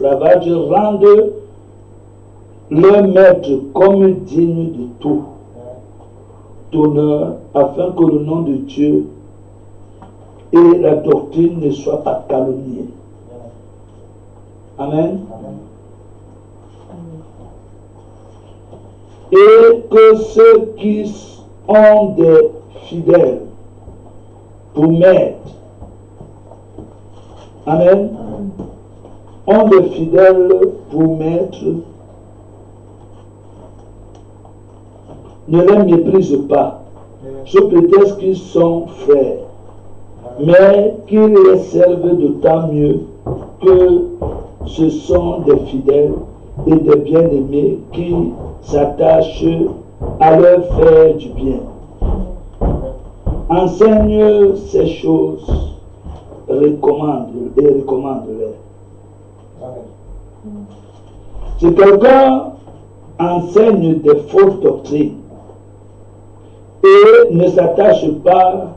l'esclavage rendent leur maître comme digne de tout d'honneur, afin que le nom de Dieu et la doctrine ne soient pas calomniés. Amen. Et que ceux qui ont des fidèles pour maître, amen, ont des fidèles pour maître, ne les méprisent pas, sous prétexte qu'ils sont frères, mais qu'ils les servent d'autant mieux que ce sont des fidèles et des bien-aimés qui s'attachent à leur faire du bien. Enseigne ces choses, recommande-les. Si quelqu'un enseigne des fausses doctrines et ne s'attache pas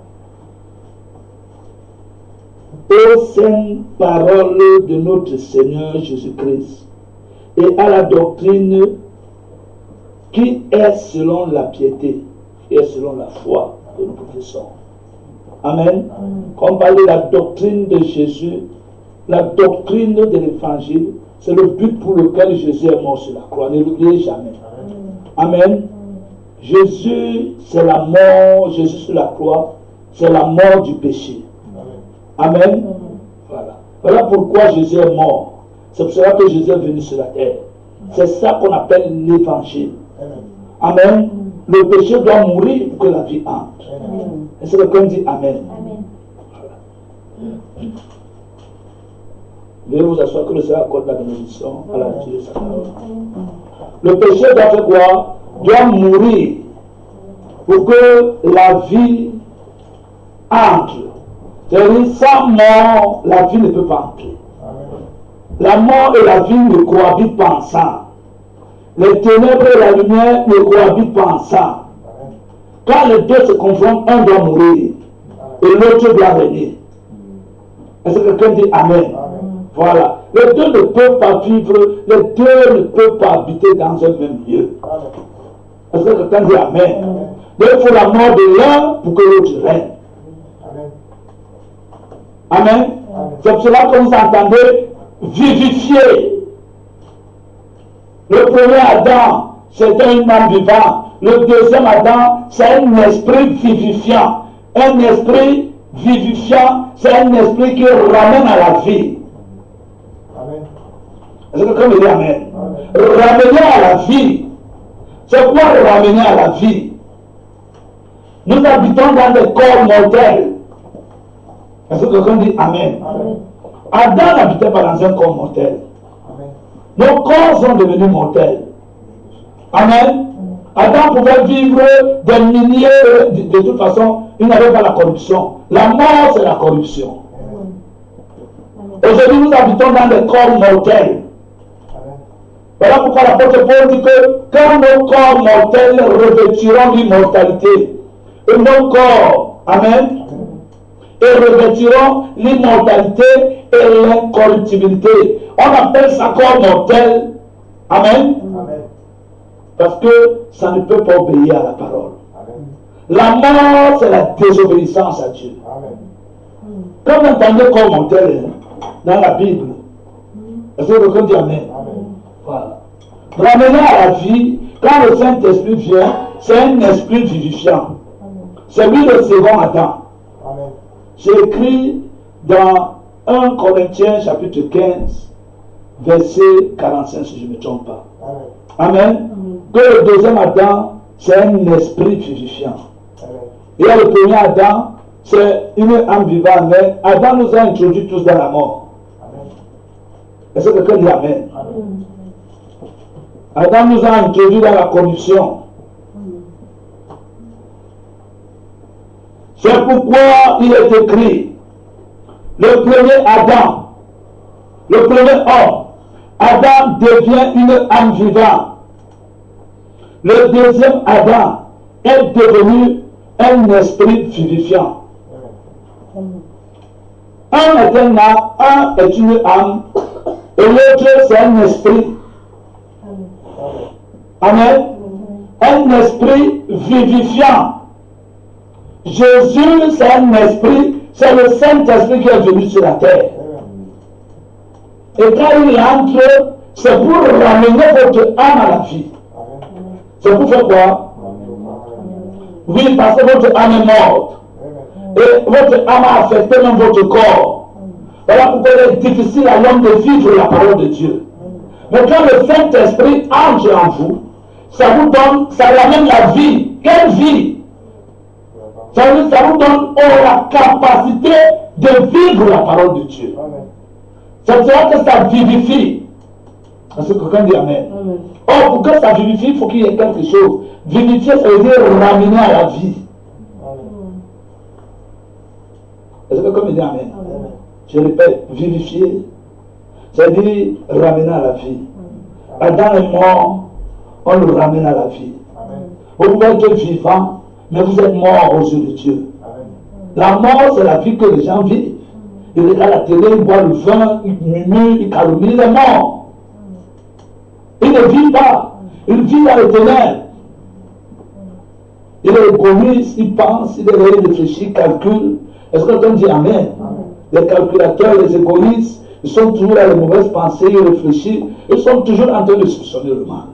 aux saintes paroles de notre Seigneur Jésus-Christ et à la doctrine qui est selon la piété, qui est selon la foi que nous professons. Amen. Quand on parle de la doctrine de Jésus, la doctrine de l'évangile, c'est le but pour lequel Jésus est mort sur la croix. Ne l'oubliez jamais. Amen. Jésus, c'est la mort, Jésus sur la croix, c'est la mort du péché. Amen. Voilà. Voilà pourquoi Jésus est mort. C'est pour cela que Jésus est venu sur la terre. C'est ça qu'on appelle l'évangile. Amen. Le péché doit mourir pour que la vie entre. Et c'est quelqu'un dit Amen. Voilà. Veuillez vous asseoir que le Seigneur accorde la bénédiction à la lecture de sa parole. Le péché doit faire quoi? Doit mourir pour que la vie entre. C'est-à-dire, sans mort, la vie ne peut pas entrer. La mort et la vie ne cohabitent pas ensemble. Les ténèbres et la lumière ne cohabitent pas ensemble. Quand les deux se confrontent, un doit mourir et l'autre doit régner. Est-ce que quelqu'un dit Amen? Voilà. Les deux ne peuvent pas vivre, les deux ne peuvent pas habiter dans un même lieu. Est-ce que quelqu'un dit Amen? Donc il faut la mort de l'un pour que l'autre règne. Amen. C'est pour cela que vous entendez vivifier. Le premier Adam, c'était une âme vivante. Le deuxième Adam, c'est un esprit vivifiant. Un esprit vivifiant, c'est un esprit qui ramène à la vie. Amen. Est-ce que quelqu'un me dit Amen? Ramener à la vie. C'est quoi ramener à la vie? Nous habitons dans des corps mortels. Est-ce que quelqu'un dit Amen? Adam n'habitait pas dans un corps mortel. Nos corps sont devenus mortels. Amen. Adam pouvait vivre des milliers, de toute façon, il n'avait pas la corruption. La mort, c'est la corruption. Aujourd'hui, nous habitons dans des corps mortels. Voilà pourquoi l'apôtre Paul dit que quand nos corps mortels revêtiront l'immortalité, et nos corps, Amen, et revêtiront l'immortalité et l'incorruptibilité. On appelle ça corps mortel. Amen. Amen. Parce que ça ne peut pas obéir à la parole. Amen. La mort, c'est la désobéissance à Dieu. Amen. Quand vous entendez corps mortel dans la Bible, est-ce que quelqu'un dit Amen? Amen. Voilà. Ramener à la vie, quand le Saint-Esprit vient, c'est un esprit vivifiant. C'est lui le second Adam. Amen. J'ai écrit dans 1 Corinthiens chapitre 15, verset 45, si je ne me trompe pas. Amen. Amen. Que le deuxième Adam, c'est un esprit vivifiant. Amen. Et le premier Adam, c'est une âme vivante. Mais Adam nous a introduits tous dans la mort. Amen. Est-ce que quelqu'un dit Amen? Amen. Adam nous a introduits dans la corruption. C'est pourquoi il est écrit, le premier Adam, le premier homme, Adam devient une âme vivante. Le deuxième Adam est devenu un esprit vivifiant. Un est un âme, un est une âme, Et l'autre, c'est un esprit. Amen. Un esprit vivifiant. Jésus, c'est un esprit, c'est le Saint-Esprit qui est venu sur la terre. Et quand il entre, c'est pour ramener votre âme à la vie. C'est pour faire quoi? Oui, parce que votre âme est morte. Et votre âme a affecté même votre corps. Voilà pourquoi il est difficile à l'homme de vivre la parole de Dieu. Mais quand le Saint-Esprit entre en vous, ça vous donne, ça ramène la vie. Quelle vie? Ça vous donne la capacité de vivre la parole de Dieu. Ça veut dire que ça vivifie. Parce que quelqu'un dit Amen. Or, pour que ça vivifie, il faut qu'il y ait quelque chose. Vivifier, ça veut dire ramener à la vie. Est-ce que quelqu'un me dit Amen? Je répète, vivifier, ça veut dire ramener à la vie. Adam est mort, on le ramène à la vie. Vous pouvez être vivant, mais vous êtes mort aux yeux de Dieu. La mort, c'est la vie que les gens vivent. Ils regardent la télé, ils boivent le vin, ils murmurent, ils calomnient, il est mort. Il ne vit pas. Il vit dans les ténèbres. Il est égoïste, il pense, il réfléchit, il calcule. Est-ce que quelqu'un dit Amen? Les calculateurs, les égoïstes, ils sont toujours dans les mauvaises pensées, ils réfléchissent, ils sont toujours en train de soupçonner le mal.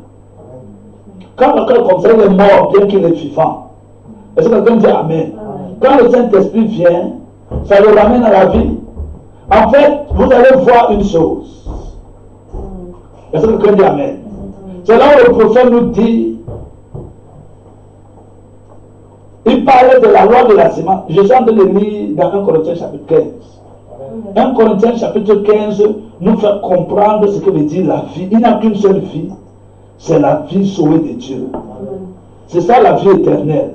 Quand quelqu'un comme ça, il est mort, bien qu'il est vivant. Est-ce que quelqu'un dit Amen? Quand le Saint-Esprit vient, ça le ramène à la vie. En fait, vous allez voir une chose. Est-ce que quelqu'un dit Amen? C'est là où le prophète nous dit, il parlait de la loi de la semence. Je suis en train de lire dans 1 Corinthiens chapitre 15. 1 Corinthiens chapitre 15 nous fait comprendre ce que veut dire la vie. Il n'y a qu'une seule vie. C'est la vie sauvée de Dieu. C'est ça la vie éternelle.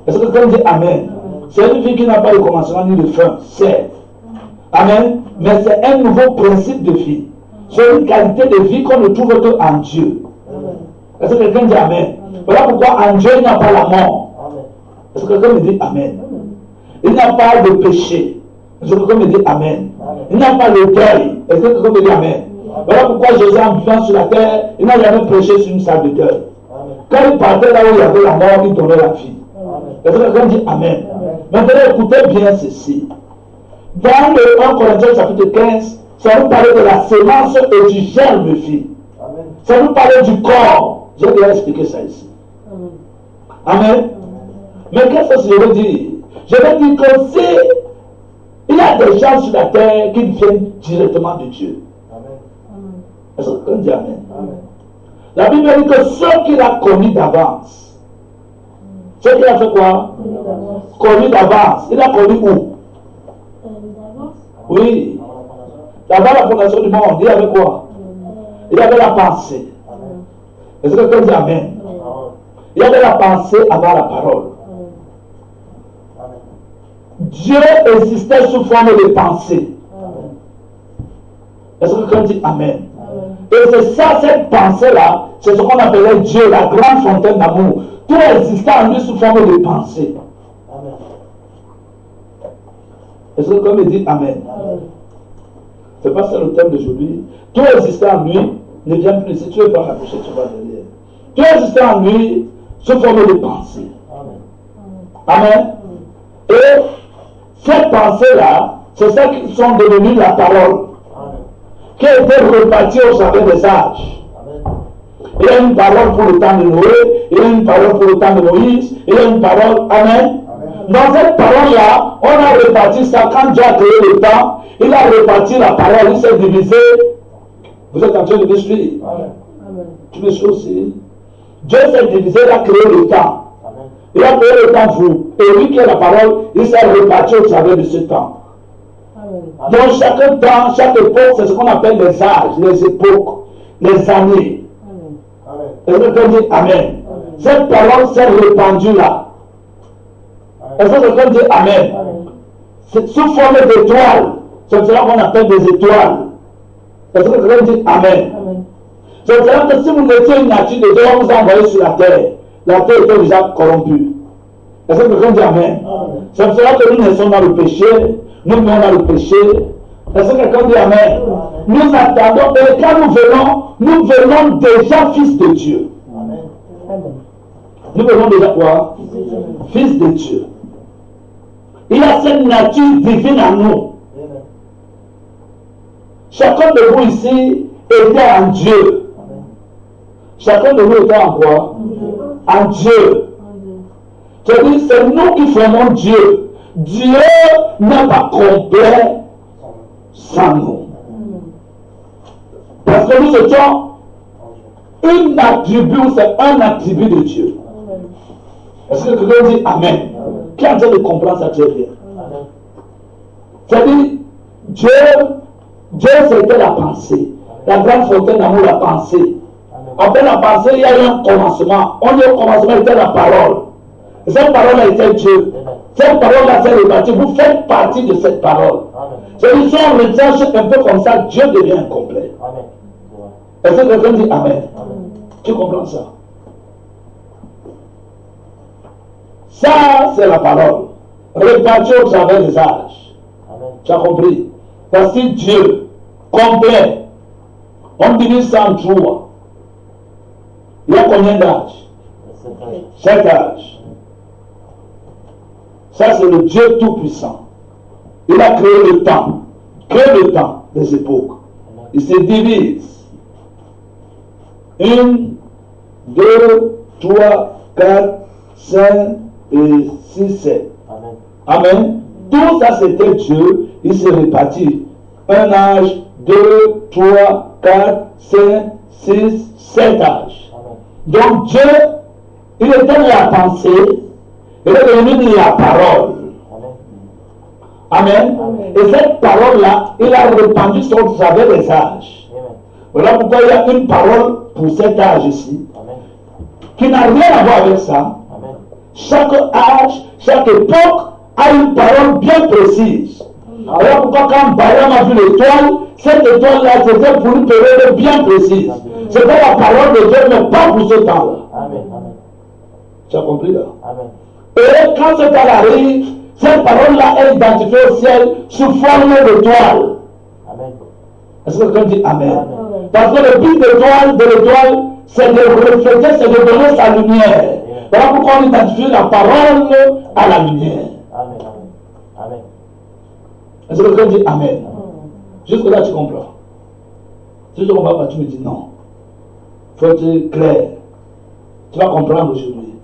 Est-ce que quelqu'un dit Amen? C'est une vie qui n'a pas de commencement ni de fin. C'est. Amen. Mais c'est un nouveau principe de vie. C'est une qualité de vie qu'on ne trouve qu'en Dieu. Est-ce que quelqu'un dit Amen? Voilà pourquoi en Dieu il n'y a pas la mort. Est-ce que quelqu'un me dit Amen? Il n'y a pas de péché. Est-ce que quelqu'un me dit Amen? Il n'y a pas de deuil. Est-ce que quelqu'un me dit Amen? Voilà pourquoi Jésus en vivant sur la terre, il n'a jamais prêché sur une salle de deuil. Quand il partait là où il y avait la mort, il donnait la vie. Est-ce que quelqu'un dit Amen? Maintenant écoutez bien ceci. Dans le 1 Corinthiens chapitre 15, ça nous parlait de la sémence et du germe vie. Ça nous parlait du corps. J'ai déjà expliqué ça ici. Amen. Mais qu'est-ce que je veux dire? Je veux dire que si il y a des gens sur la terre qui viennent directement de Dieu. Est-ce que quelqu'un dit Amen? La Bible dit que ceux qu'il a connus d'avance. Ceux qu'il a fait quoi? Connus d'avance. Il a connu où? Oui. D'abord la fondation du monde, il y avait quoi? Il y avait la pensée. Est-ce que quelqu'un dit Amen? Il y avait la pensée avant la parole. Dieu existait sous forme de pensée. Est-ce que quelqu'un dit Amen? Et c'est ça, cette pensée-là, c'est ce qu'on appelait Dieu, la grande fontaine d'amour. Tout existait en lui sous forme de pensée. Est-ce que quelqu'un me dit Amen? C'est pas ça le thème d'aujourd'hui. Tout existait en lui, ne viens plus. Si tu veux pas rapprocher, tu vas derrière. Tout existait en lui sous forme de pensée. Amen. Et cette pensée-là, c'est ça qui sont devenus la parole, qui a été repartie au travers des âges. Il y a une parole pour le temps de Noé, il y a une parole pour le temps de Moïse, il y a une parole, Amen. Dans cette parole-là, on a réparti ça. Quand Dieu a créé le temps, il a réparti la parole, il s'est divisé. Vous êtes en train de me suivre? Tu me suis aussi? Dieu s'est divisé, il a créé le temps. Il a créé le temps vous. Et lui qui est la parole, il s'est réparti au travers de ce temps. Donc chaque temps, chaque époque, c'est ce qu'on appelle les âges, les époques, les années. Est-ce que quelqu'un dit Amen? Cette parole s'est répandue là. Est-ce que quelqu'un dit Amen? C'est sous forme d'étoiles. C'est cela qu'on appelle des étoiles. Est-ce que quelqu'un dit Amen? C'est cela que si vous étiez une nature de Dieu, on vous a envoyé sur la terre était déjà corrompue. Est-ce que quelqu'un dit Amen? C'est cela que nous naissons dans le péché, nous venons dans le péché. Est-ce que quelqu'un dit Amen? Nous attendons, et quand nous venons déjà fils de Dieu. Nous venons déjà quoi? Fils de Dieu. Il a cette nature divine en nous. Chacun de vous ici était en Dieu. Chacun de vous était en quoi? En Dieu. C'est-à-dire, c'est nous qui formons Dieu. Dieu n'est pas complet sans nous. Parce que nous étions un attribut de Dieu. Est-ce que quelqu'un dit Amen? Qui est en train de comprendre ça très bien? C'est-à-dire, Dieu c'était la pensée. La grande fontaine d'amour, la pensée. Après la pensée, il y a eu un commencement. On dit au commencement était la parole. Et cette parole-là était Dieu. Cette parole-là s'est répartie. Vous faites partie de cette parole. C'est-à-dire, si on recherche un peu comme ça, Dieu devient incomplet. Est-ce que quelqu'un dit Amen? Tu comprends ça? Ça, c'est la parole. Répartie au travers des âges. Tu as compris? Parce que Dieu, complet, on divise ça en trois. Il y a combien d'âges? 7 âges. Ça, c'est le Dieu Tout-Puissant. Il a créé le temps. Créé le temps des époques. Il se divise. 1, 2, 3, 4, 5 et 6, 7. Amen. Tout ça, c'était Dieu. Il s'est réparti. Un âge, 2, 3, 4, 5, 6, 7 âges. Donc Dieu, il était dans la pensée, il est devenu dans la parole. Amen. Et cette parole-là, il a répandu sur travers les âges. Voilà pourquoi il y a une parole pour cet âge ici, qui n'a rien à voir avec ça. Chaque âge, chaque époque a une parole bien précise. Alors pourquoi quand Balaam a vu l'étoile, cette étoile-là c'était pour une période bien précise. C'était la parole de Dieu, mais pas pour ce temps-là. Tu as compris là? Et quand ce temps arrive, cette parole-là est identifiée au ciel sous forme d'étoile. Est-ce que quelqu'un dit Amen? Parce que le but de l'étoile, c'est de refléter, c'est de donner sa lumière. Voilà pourquoi on identifie la parole à la lumière. Est-ce que quelqu'un dit Amen? Jusque là, tu comprends. Si tu ne comprends pas, tu me dis non. Il faut être clair. Tu vas comprendre aujourd'hui.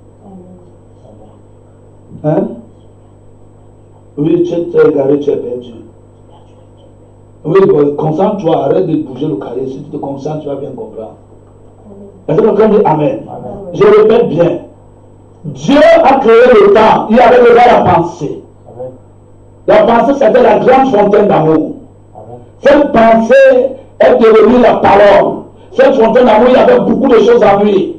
Hein? Oui, tu es égaré, tu es perdu. Oui, bon, concentre-toi, arrête de bouger le carré. Si tu te concentres, tu vas bien comprendre. Est-ce que quelqu'un dit Amen? Je répète bien. Dieu a créé le temps. Il avait déjà la pensée. La pensée, c'était la grande fontaine d'amour. Cette pensée est devenue la parole. Cette fontaine d'amour, il y avait beaucoup de choses en lui.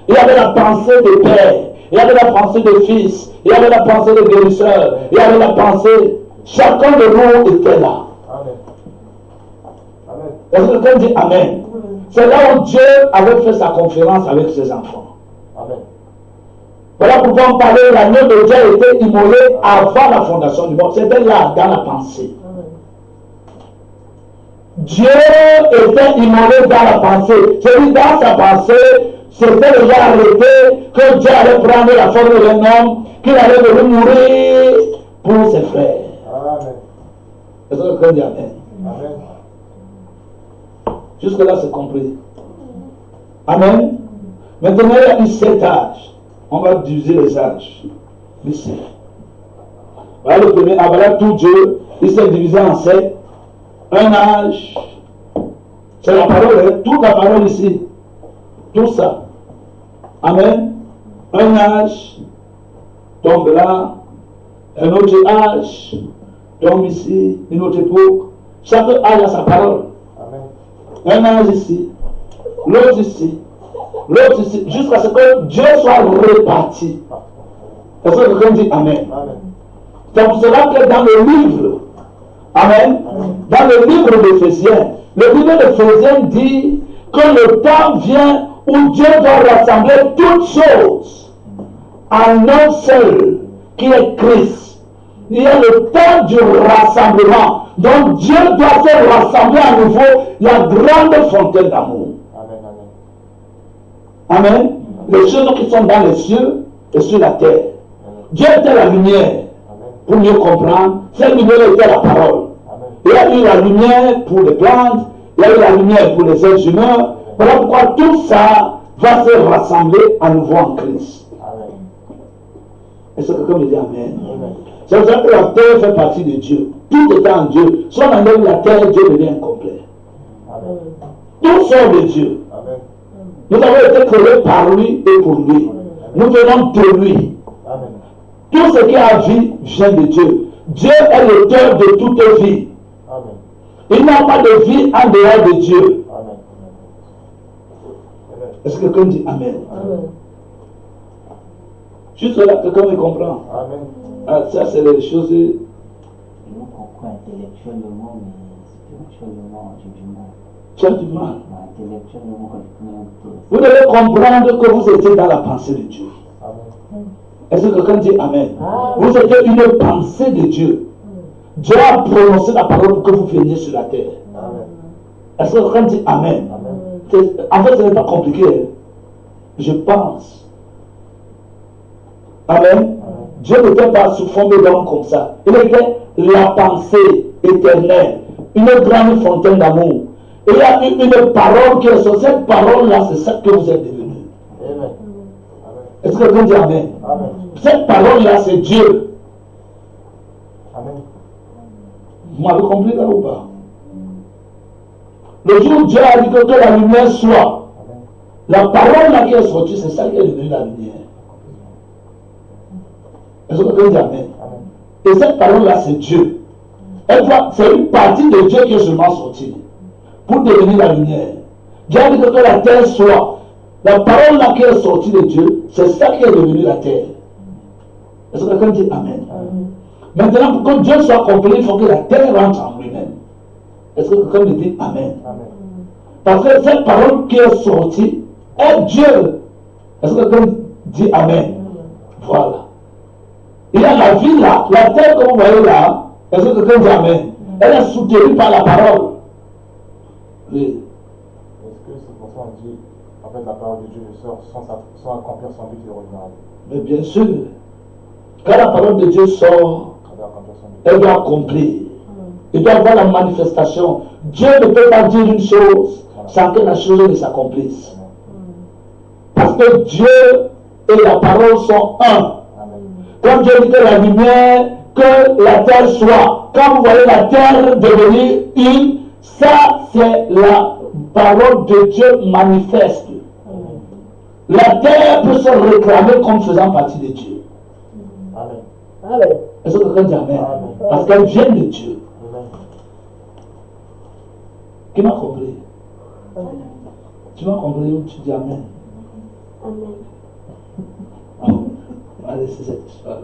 Il y avait la pensée de père. Il y avait la pensée de fils. Il y avait la pensée de guérisseur. Il y avait la pensée. Chacun de nous était là. Est-ce que quelqu'un dit Amen? C'est là où Dieu avait fait sa conférence avec ses enfants. Voilà pourquoi on parlait de l'agneau de Dieu a été immolé avant la fondation du monde. C'était là, dans la pensée. Dieu était immolé dans la pensée. C'est-à-dire, dans sa pensée, c'était déjà arrêté que Dieu allait prendre la forme d'un homme, qu'il allait venir mourir pour ses frères. Est-ce que quelqu'un dit Amen? Jusque-là, c'est compris. Amen. Maintenant, il y a eu 7 âges. On va diviser les âges. Ici. Voilà le premier. Ah, voilà tout Dieu. Il s'est divisé en 7. Un âge. C'est la parole, hein? Toute la parole ici. Tout ça. Amen. Un âge tombe là. Un autre âge tombe ici. Une autre époque. Chaque âge a sa parole. Un âge ici. L'autre ici. L'autre ici, jusqu'à ce que Dieu soit réparti. Est-ce que quelqu'un dit Amen? C'est pour cela que dans le livre, Amen, dans le livre d'Éphésiens, le livre d'Éphésiens dit que le temps vient où Dieu doit rassembler toutes choses en un seul, qui est Christ. il y a le temps du rassemblement. Donc Dieu doit se rassembler à nouveau la grande fontaine d'amour. Amen. Les choses qui sont dans les cieux et sur la terre. Dieu était la lumière. Pour mieux comprendre, cette lumière était la parole. Il y a eu la lumière pour les plantes, il y a eu la lumière pour les êtres humains. Voilà pourquoi tout ça va se rassembler à nouveau en Christ. Est-ce que quelqu'un me dit Amen? C'est pour ça que la terre fait partie de Dieu. Tout est en Dieu. Si on enlève la terre, Dieu devient incomplet. Tout sort de Dieu. Nous avons été créés par lui et pour lui. Nous venons de lui. Tout ce qui a vie vient de Dieu. Dieu est l'auteur de toute vie. Il n'y a pas de vie en dehors de Dieu. Est-ce que quelqu'un dit Amen? Juste là, quelqu'un me comprend. Ah, ça, c'est les choses. Nous comprenons intellectuellement, mais spirituellement, j'ai du mal. Tu as du mal. Intellectuellement, vous devez comprendre que vous étiez dans la pensée de Dieu. Est-ce que quelqu'un dit Amen? Vous êtes une pensée de Dieu. Dieu a prononcé la parole pour que vous veniez sur la terre. Est-ce que quelqu'un dit Amen? En fait, ce n'est pas compliqué. Je pense. Amen. Dieu n'était pas sous forme d'homme comme ça. Il était la pensée éternelle. Une grande fontaine d'amour. Et il y a une parole qui est sur cette parole-là, c'est ça que vous êtes devenus. Est-ce que quelqu'un dit Amen? Cette parole-là, c'est Dieu. Vous m'avez compris là ou pas? Le jour où Dieu a dit que la lumière soit, la parole là qui est sortie, c'est ça qui est devenue la lumière. Est-ce que quelqu'un dit Amen? Et cette parole-là, c'est Dieu. C'est une partie de Dieu qui est seulement sortie pour devenir la lumière. Dieu a dit que la terre soit. La parole là qui est sortie de Dieu, c'est ça qui est devenu la terre. Est-ce que quelqu'un dit Amen? Maintenant, pour que Dieu soit complet, il faut que la terre rentre en lui-même. Est-ce que quelqu'un me dit Amen? Parce que cette parole qui est sortie est Dieu. Est-ce que quelqu'un dit Amen? Voilà. Il y a la vie là, la terre que vous voyez là, est-ce que quelqu'un dit Amen? Elle est soutenue par la parole. Oui. Est-ce que c'est pour ça qu'on dit, en fait, la parole de Dieu sans accomplir son but, il reviendra? Mais bien sûr, quand la parole de Dieu sort, elle doit accomplir. Il doit avoir la manifestation. Dieu ne peut pas dire une chose sans que la chose ne s'accomplisse. Parce que Dieu et la parole sont un. Quand Dieu dit que la lumière, que la terre soit, quand vous voyez la terre devenir une, ça c'est la parole de Dieu manifeste. La terre peut se réclamer comme faisant partie de Dieu. Amen. Est-ce que quelqu'un dit Amen? Parce qu'elle vient de Dieu. Qui m'a compris? Tu m'as compris ou tu dis Amen? Amen. Allez, c'est cette histoire.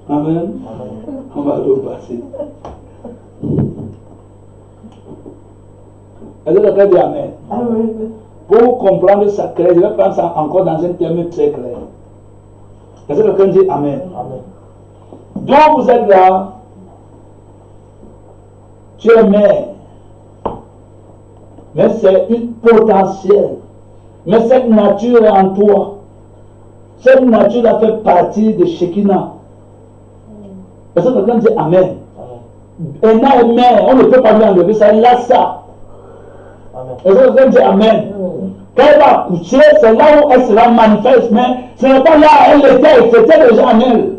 Amen. On va le passer. Est-ce que quelqu'un dit Amen? Pour comprendre ça clair, je vais prendre ça encore dans un terme très clair. Est-ce que quelqu'un dit Amen? Donc vous êtes là, tu es mère, mais c'est une potentielle. Mais cette nature est en toi. Cette nature a fait partie de Shekinah. Est-ce que quelqu'un dit Amen? Ena est mère, on ne peut pas lui enlever ça, il a ça. Est-ce que quelqu'un dit Amen? Quand elle va accoucher, c'est là où elle sera manifeste, mais ce n'est pas là où elle était, c'était déjà en elle.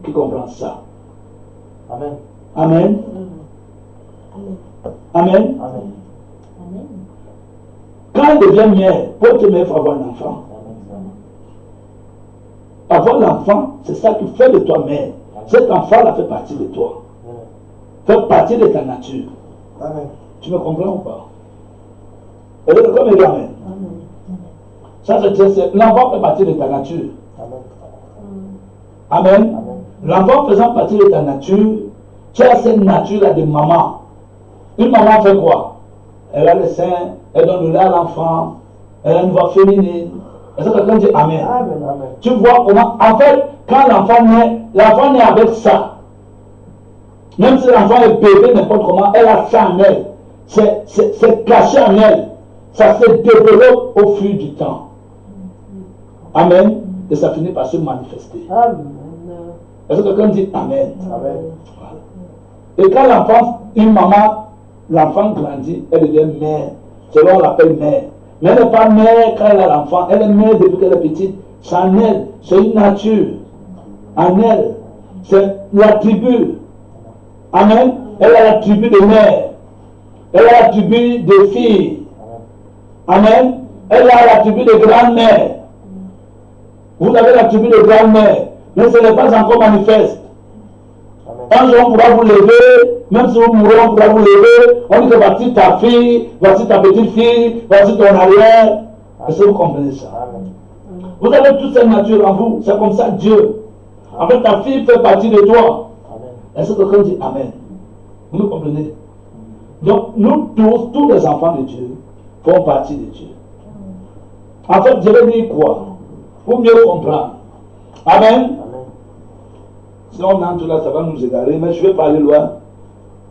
Qui comprend ça? Amen. Amen. Amen. Quand elle devient mère, pour te mettre, il faut avoir un enfant. Avoir l'enfant, c'est ça qui fait de toi mère. Cet enfant-là fait partie de toi. Fait partie de ta nature. Amen. Tu me comprends ou pas? Et donc, comme il dit Amen. Ça, l'enfant fait partie de ta nature. Amen. L'enfant faisant partie de ta nature, tu as cette nature-là de maman. Une maman fait quoi? Elle a le sein, elle donne le lait à l'enfant, elle a une voix féminine. Est-ce que quelqu'un dit Amen? Amen. Amen. Tu vois comment, en fait, quand l'enfant naît avec ça. Même si l'enfant est bébé, n'importe comment, elle a ça en elle. C'est caché en elle. Ça se développe au fil du temps. Amen. Et ça finit par se manifester. Amen. Est-ce que quelqu'un dit Amen? Amen. Voilà. Et quand l'enfant, une maman, l'enfant grandit, elle devient mère. C'est là on l'appelle mère. Mais elle n'est pas mère quand elle a l'enfant. Elle est mère depuis qu'elle est petite. C'est en elle. C'est une nature. En elle. C'est l'attribut. Amen. Elle a l'attribut de mère. Elle a l'attribut de fille. Amen. Elle a l'attribut de grand-mère. Vous avez l'attribut de grand-mère. Mais ce n'est pas encore manifeste. Un jour, on pourra vous lever, même si vous mourrez, on pourra vous lever. On dit que voici ta fille, voici ta petite fille, voici ton arrière. Est-ce que vous comprenez ça? Vous avez toute cette nature en vous. C'est comme ça Dieu. En fait, ta fille fait partie de toi. Est-ce que quelqu'un dit Amen? Vous me comprenez? Donc, nous tous les enfants de Dieu, font partie de Dieu. En fait, je vais dire quoi? Pour mieux comprendre. Amen. Si on entre là, ça va nous égarer, mais je vais parler loin.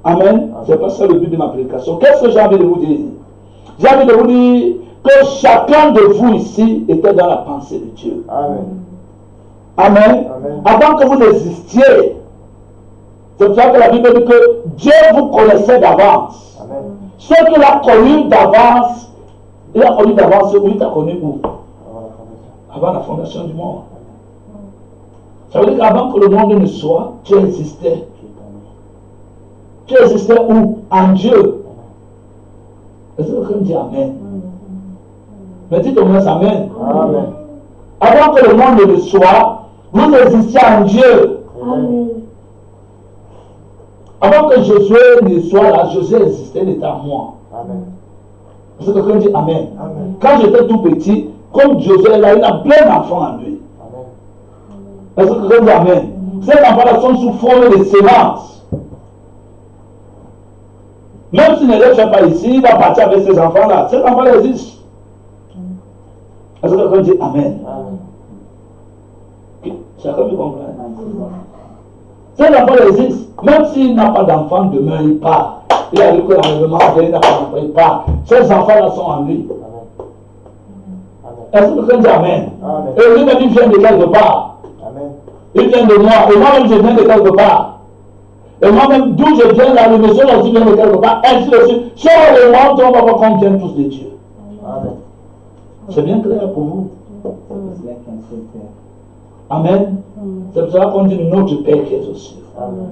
Amen. C'est pas ça le but de ma prédication. Qu'est-ce que j'ai envie de vous dire? J'ai envie de vous dire que chacun de vous ici était dans la pensée de Dieu. Amen. Amen. Amen. Avant que vous n'existiez. C'est pour ça que la Bible dit que Dieu vous connaissait d'avance. Amen. Ce qu'il a connu d'avance, il a connu d'avance, oui, il a connu où? Avant la fondation du monde. Ça veut dire qu'avant que le monde ne soit, tu existais. Tu existais où? En Dieu. Est-ce que quelqu'un dit Amen? Mais dites au moins Amen. Amen. Avant que le monde ne le soit, vous existiez en Dieu. Amen. Avant que Josué ne soit là, Josué existait, il était en moi. Amen. Est-ce que quelqu'un dit Amen? Amen. Quand j'étais tout petit, comme Josué là, il a plein d'enfants en lui. Amen. Est-ce que quelqu'un dit Amen? Ces enfants-là sont sous forme de semences. Même s'il ne les fait pas ici, il va partir avec ces enfants-là. Ces enfants-là existent. Est-ce que quelqu'un dit Amen? Amen. Ok. Chacun me comprend. Ces enfants existent. Même s'il n'a pas d'enfant, demain il part. Il a vu que l'enlèvement, il n'a pas d'enfant, il part. Ces enfants-là sont en lui. Est-ce que quelqu'un dit Amen? Amen. Et lui-même, il vient de quelque part. Amen. Il vient de moi. Et moi-même, je viens de quelque part. Et moi-même, d'où je viens, la maison aussi vient de quelque part. Ainsi de suite. Sur le monde, on va voir qu'on vient tous de Dieu. Amen. C'est bien clair pour vous. C'est là qu'un seul Père. Amen. C'est pour ça qu'on dit notre Père qui est aux cieux. Amen.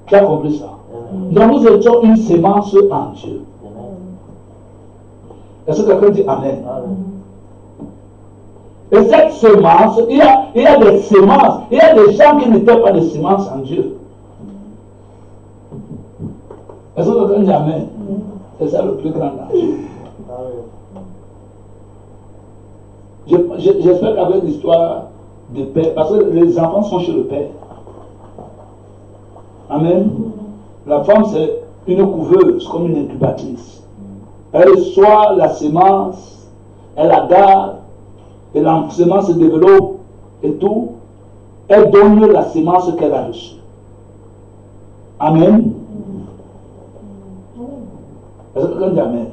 Tu as compris ça? Amen. Donc nous étions une sémence en Dieu. Amen. Est-ce que quelqu'un dit Amen? Amen. Et cette sémence, il y a des sémences, il y a des gens qui n'étaient pas des sémences en Dieu. Est-ce que quelqu'un dit Amen? C'est ça le plus grand danger. J'espère qu'avec l'histoire de Père, parce que les enfants sont chez le Père. Amen. La femme, c'est une couveuse, comme une incubatrice. Elle reçoit la sémence, elle la garde, et la sémence se développe et tout. Elle donne la sémence qu'elle a reçue. Amen. Est-ce que quelqu'un dit Amen?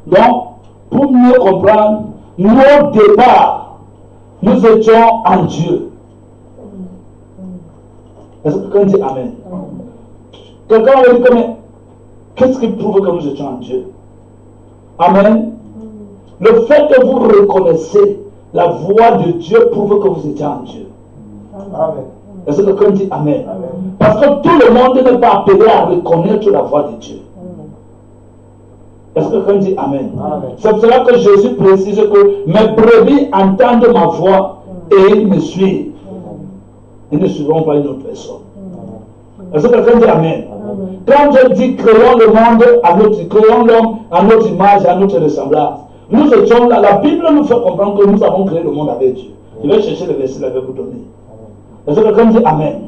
Donc, pour mieux comprendre, nous au départ, nous étions en Dieu. Est-ce que quelqu'un dit Amen? Quelqu'un va dire que, mais qu'est-ce qui prouve que nous étions en Dieu? Amen. Le fait que vous reconnaissez la voix de Dieu prouve que vous étiez en Dieu. Amen. Est-ce que quelqu'un dit Amen? Amen. Parce que tout le monde n'est pas appelé à reconnaître la voix de Dieu. Est-ce que quelqu'un dit Amen? Amen. C'est pour cela que Jésus précise que mes brebis entendent ma voix et ils me suivent. Ils ne suivront pas une autre personne. Est-ce que quelqu'un dit Amen? Quand Dieu dit créons le monde créons l'homme à notre image et à notre ressemblance, nous étions là. La Bible nous fait comprendre que nous avons créé le monde avec Dieu. Je vais chercher le verset, je vais vous donner. Est-ce que quelqu'un dit Amen?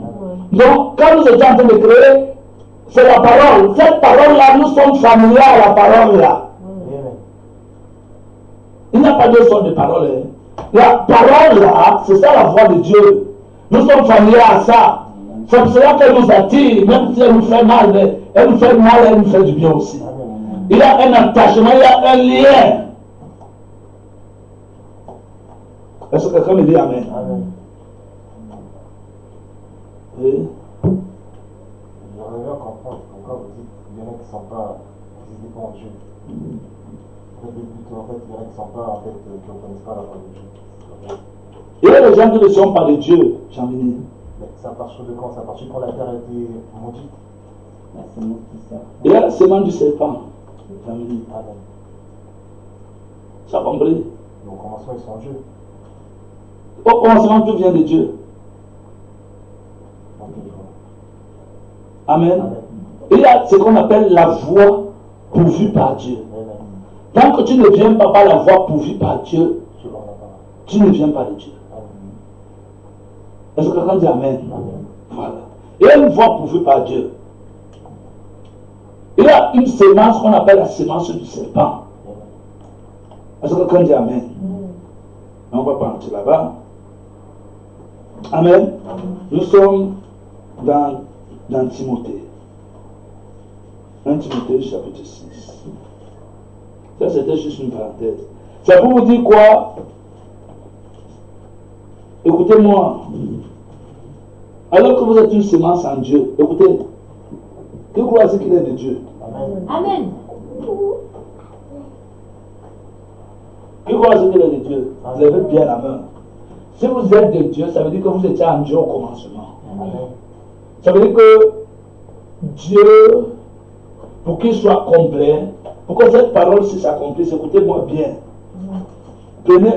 Donc, quand nous étions en train de créer, c'est la parole. Cette parole-là, nous sommes familiers à la parole-là. Il n'y a pas deux sortes de paroles. Hein. La parole là, c'est ça la voix de Dieu. Nous sommes familiers à ça. C'est pour cela qu'elle nous attire, même si elle nous fait mal, mais elle nous fait mal, elle nous fait du bien aussi. Il y a un attachement, il y a un lien. Est-ce que quelqu'un me dit Amen? Amen. Oui. J'aimerais bien comprendre pourquoi vous dites qu'il y en a qui ne sont pas physiquement en Dieu. Plutôt, en fait, il y en a qui ne sont pas, en fait, qui ne connaissent pas la voix de Dieu. Il y a des gens qui ne sont pas de Dieu, Jean-Denis. Mais c'est à partir de quand? C'est à partir quand la terre a été maudite? La semence du serpent. Il y a la semence du serpent, Jean-Denis. Amen. Tu as compris? Au commencement, ils sont en Dieu. Au commencement, tout vient de Dieu. Amen. Amen. Il y a ce qu'on appelle la voie pourvue par Dieu. Amen. Tant que tu ne viens pas par la voie pourvue par Dieu, Je vois la parole. tu ne viens pas de Dieu. Amen. Est-ce que quelqu'un dit Amen? Amen. Voilà. Il y a une voie pourvue par Dieu. Il y a une semence qu'on appelle la semence du serpent. Est-ce que quelqu'un dit Amen? On va pas entrer là-bas. Amen. Nous sommes dans Timothée. 1 Timothée chapitre 6. Ça, c'était juste une parenthèse. Ça pour vous dire quoi? Écoutez-moi. Alors que vous êtes une semence en Dieu, écoutez. Qui croit qu'il est de Dieu? Amen. Amen. Qui croit qu'il est de Dieu? Vous levez bien la main. Si vous êtes de Dieu, ça veut dire que vous étiez en Dieu au commencement. Amen. Ça veut dire que Dieu, pour qu'il soit complet, pour que cette parole-ci s'accomplisse, écoutez-moi bien. Prenez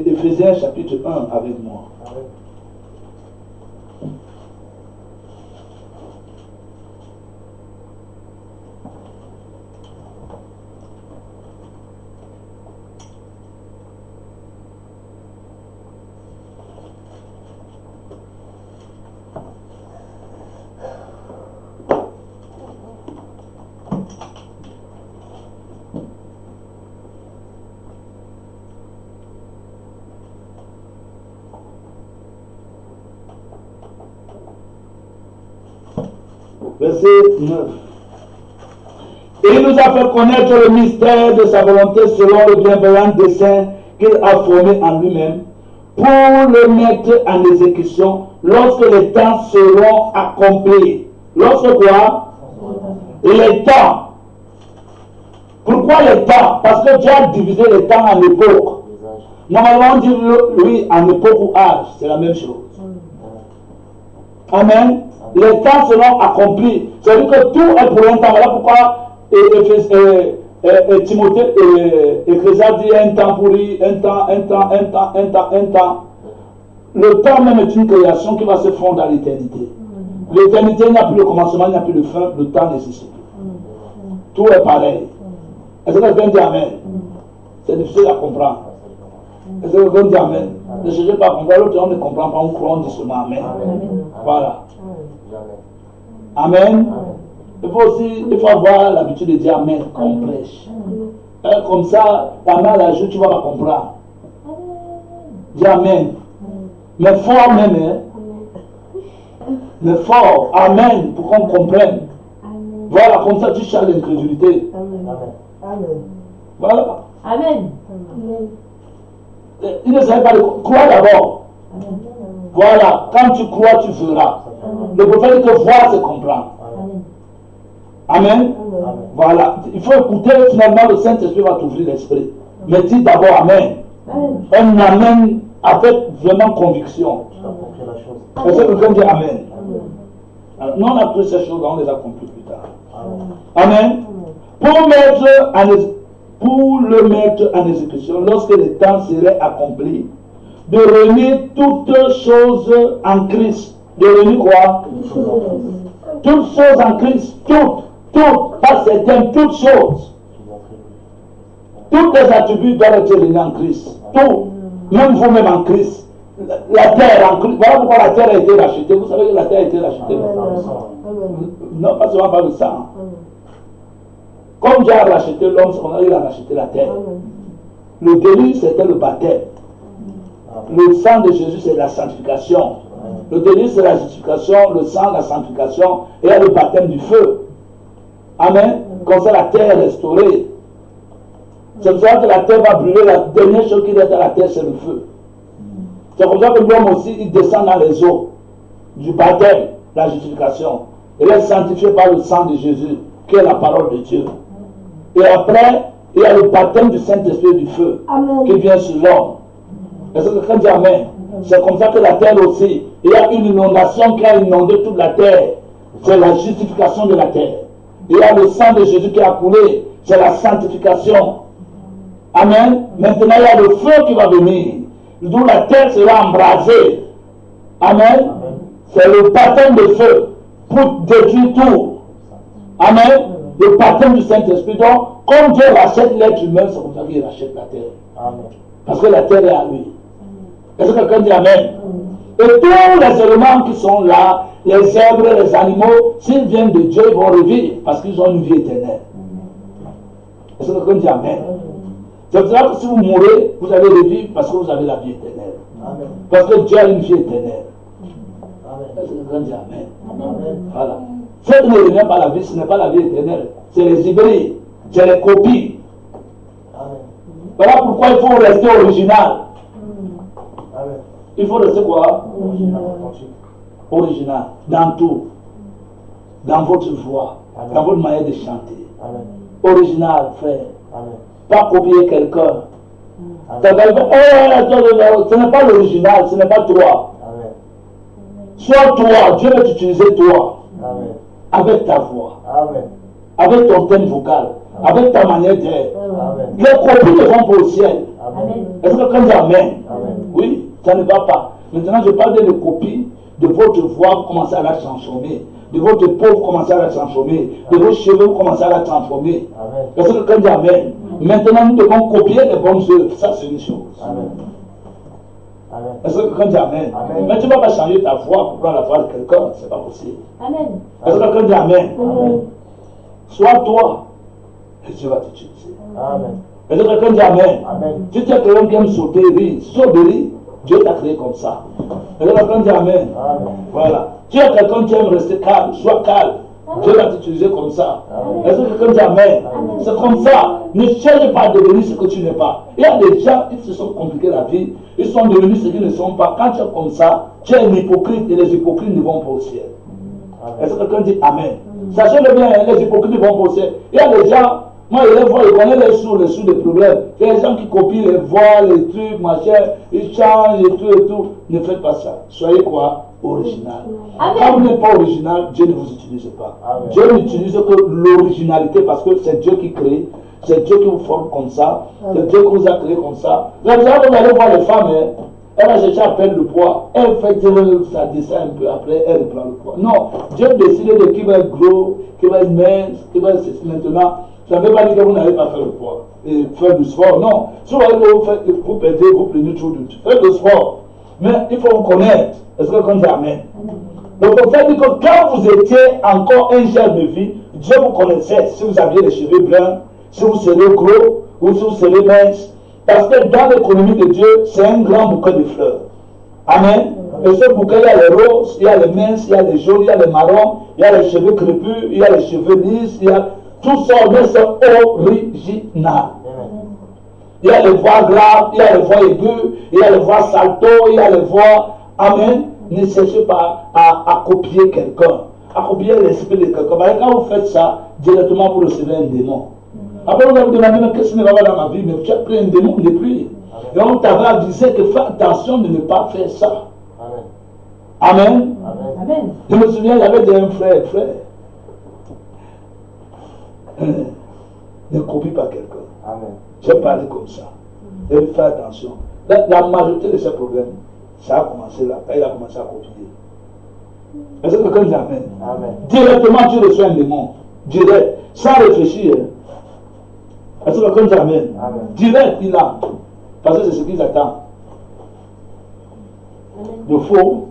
Éphésiens chapitre 1 avec moi. Amen. Verset 9. Et il nous a fait connaître le mystère de sa volonté selon le bienveillant dessein qu'il a formé en lui-même pour le mettre en exécution lorsque les temps seront accomplis. Lorsque quoi? Les temps. Pourquoi les temps? Parce que Dieu a divisé les temps en époques. Normalement, on dit lui en époque ou âge, c'est la même chose. Amen. Les temps seront accomplis. C'est-à-dire que tout est pour un temps. Voilà pourquoi Timothée Ecclésiaste dit un temps pourri, un temps. Le temps même est une création qui va se fondre dans l'éternité. L'éternité, il n'y a plus de commencement, il n'y a plus de fin, le temps n'existe plus. Tout est pareil. Est-ce que quelqu'un dit Amen? C'est difficile à comprendre. Est-ce que quelqu'un dit Amen? Ne cherchez pas à comprendre, l'autre on ne comprend pas, on croit, on dit seulement Amen. Voilà. Amen. Il faut avoir l'habitude de dire Amen, qu'on prêche. Comme ça, ta main la joue, tu vas la comprendre. Dis Amen. Mais fort même, hein? Mais fort, Amen, pour qu'on comprenne. Voilà, comme ça tu cherches l'incrédulité. Voilà. Amen. Il ne savait pas de croire d'abord. Voilà, quand tu crois, tu feras. Le prophète dit que voir, c'est comprendre. Amen. Voilà, il faut écouter, finalement le Saint-Esprit va t'ouvrir l'esprit. Mais dis d'abord Amen. Un Amen avec vraiment conviction. Est-ce que quelqu'un dit Amen? Alors, nous on a pris ces choses, on les a compris plus tard. Amen. Pour le mettre en exécution, lorsque le temps serait accompli, de remettre toutes choses en Christ. De remettre quoi? Toutes choses en Christ. Toutes, pas certaines, toutes choses. Tous les attributs doivent être réunis en Christ. Tout. Même vous-même en Christ. La terre en Christ. Voilà pourquoi la terre a été rachetée. Vous savez que la terre a été rachetée. Non, pas seulement par le sang. Comme Dieu a racheté l'homme, il a racheté la terre. Le déluge, c'était le baptême. Le sang de Jésus, c'est la sanctification. Le déluge, c'est la justification. Le sang, la sanctification. Et il y a le baptême du feu. Amen. Comme ça, la terre est restaurée. C'est pour ça que la terre va brûler. La dernière chose qui reste à la terre, c'est le feu. C'est pour ça que l'homme aussi, il descend dans les eaux du baptême, la justification. Il est sanctifié par le sang de Jésus, qui est la parole de Dieu. Et après, il y a le baptême du Saint-Esprit du feu, qui vient sur l'homme. Est-ce que quelqu'un dit Amen? C'est comme ça que la terre aussi, il y a une inondation qui a inondé toute la terre. C'est la justification de la terre. Il y a le sang de Jésus qui a coulé, c'est la sanctification. Amen. Maintenant, il y a le feu qui va venir, d'où la terre sera embrasée. Amen. C'est le baptême de feu pour détruire tout. Amen. Le baptême du Saint-Esprit. Donc, comme Dieu rachète l'être humain, c'est comme ça qu'il rachète la terre. Amen. Parce que la terre est à lui. Est-ce que quelqu'un dit Amen? Et tous les éléments qui sont là, les herbes, les animaux, s'ils viennent de Dieu, ils vont revivre parce qu'ils ont une vie éternelle. Est-ce que quelqu'un dit Amen? C'est pour ça que si vous mourrez, vous allez revivre parce que vous avez la vie éternelle. Amen. Parce que Dieu a une vie éternelle. Est-ce que quelqu'un dit Amen? Amen. Voilà. Ce qui ne revient pas à la vie, ce n'est pas la vie éternelle. C'est les hybrides, c'est les copies. Amen. Voilà pourquoi il faut rester original. Amen. Il faut rester quoi? Original. Dans tout. Dans votre voix. Amen. Dans votre manière de chanter. Amen. Original, frère. Amen. Pas copier quelqu'un. Ce n'est pas l'original, ce n'est pas toi. Amen. Sois toi, Dieu va t'utiliser toi. Amen. Avec ta voix. Amen. Avec ton thème vocal. Amen. Avec ta manière d'être. Les copies ne vont pas au ciel. Amen. Est-ce que quelqu'un dit Amen? Amen? Oui, ça ne va pas. Maintenant, je parle de copies de votre voix, vous commencez à la transformer. De votre peau, vous commencez à la transformer. De vos cheveux, vous commencez à la transformer. Est-ce que quelqu'un dit Amen? Maintenant, nous devons copier les bonnes œuvres. Ça, c'est une chose. Amen. Est-ce que quelqu'un dit Amen? Amen? Mais tu ne vas pas changer ta voix pour prendre la voix de quelqu'un. Ce n'est pas possible. Amen. Est-ce que quelqu'un dit Amen? Amen. Sois toi. Et Dieu va t'utiliser. Amen. Est-ce que quelqu'un dit Amen? Amen. Si tu es quelqu'un qui aime sauter, rire, saute de rire, Dieu t'a créé comme ça. Est-ce que quelqu'un dit Amen? Amen. Voilà. Tu es quelqu'un qui aime rester calme, sois calme. Dieu va t'utiliser comme ça. Est-ce que quelqu'un dit Amen? C'est comme ça. Ne cherche pas à devenir ce que tu n'es pas. Il y a des gens qui se sont compliqués la vie. Ils sont devenus ce qu'ils ne sont pas. Quand tu es comme ça, tu es un hypocrite et les hypocrites ne vont pas au ciel. Est-ce que quelqu'un dit Amen? Sachez-le bien, les hypocrites ne vont pas au ciel. Il y a des gens, moi je les vois, ils connaissent les sous des problèmes. Il y a des gens qui copient les voix, les trucs, machin, ils changent et tout et tout. Ne faites pas ça. Soyez quoi? Original. Quand vous n'êtes pas original, Dieu ne vous utilise pas. Amen. Dieu n'utilise que l'originalité parce que c'est Dieu qui crée, c'est Dieu qui vous forme comme ça, c'est Dieu qui vous a créé comme ça. Vous allez voir les femmes, elle va chercher à perdre le poids, elle fait ça descend un peu, après elle reprend le poids. Non, Dieu décide de qui va être gros, qui va être mince, qui va être maintenant. Ça ne veut pas dire que vous n'allez pas faire le poids et faire du sport. Non, si vous allez vous perdez, vous prenez toujours du faites le sport. Mais il faut vous connaître. Est-ce que quelqu'un dit Amen? Le prophète dit que quand vous étiez encore un jeune de vie, Dieu vous connaissait. Si vous aviez les cheveux bruns, si vous serez gros, ou si vous serez mince. Parce que dans l'économie de Dieu, c'est un grand bouquet de fleurs. Amen. Et ce bouquet, il y a les roses, il y a les minces, il y a les jaunes, il y a les marrons, il y a les cheveux crépus, il y a les cheveux lisses, il y a tout ça, mais c'est original. Il y a les voix graves, il y a les voix aiguës, il y a les voix salto, il y a les voix. Amen. Ne cherchez pas à copier quelqu'un, à copier l'esprit de quelqu'un. Parce que quand vous faites ça, directement vous recevez un démon. Après vous allez vous demander, mais qu'est-ce qui ne va pas dans ma vie? Mais tu as pris un démon depuis. Et on t'avait avisé que fais attention de ne pas faire ça. Amen. Amen. Amen. Je me souviens, il y avait un frère. Ne copie pas quelqu'un. Amen. J'ai parlé comme ça. Et fais attention. La majorité de ces problèmes, ça a commencé là, quand il a commencé à copier. Est-ce que quelqu'un dit Amen? Amen. Directement, tu reçois un démon. Direct, sans réfléchir. Est-ce que quelqu'un dit Amen? Amen. Direct, il a. Parce que c'est ce qu'ils attendent. Le faux.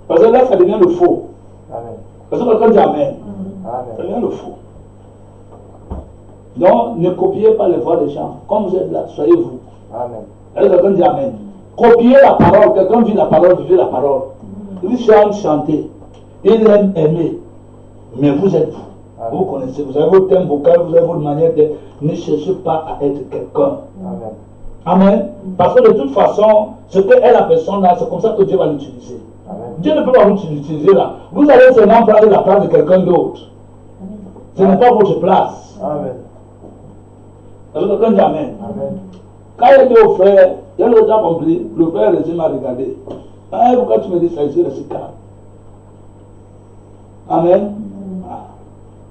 Parce que là, ça devient le faux. Amen. Parce que quelqu'un dit Amen. Amen. Ça devient le faux. Donc, ne copiez pas les voix des gens. Comme vous êtes là, soyez vous. Amen. Est-ce que quelqu'un dit Amen? Copiez la parole. Quelqu'un vit la parole, vivez la parole. Il chante, chanter. Il aime aimer. Mais vous êtes vous. Vous connaissez, vous avez votre thème vocal, vous avez votre manière d'être. Ne cherchez pas à être quelqu'un. Amen. Amen. Parce que de toute façon, ce que est la personne là, c'est comme ça que Dieu va l'utiliser. Dieu ne peut pas vous utiliser là. Vous allez seulement prendre la place de quelqu'un d'autre. Ce n'est pas votre place. Amen. Alors quelqu'un dit Amen. Amen. Quand il dit au frère, il a déjà compris, le frère m'a regardé. Ah, pourquoi tu me dis ça? Je suis resté calme. Amen.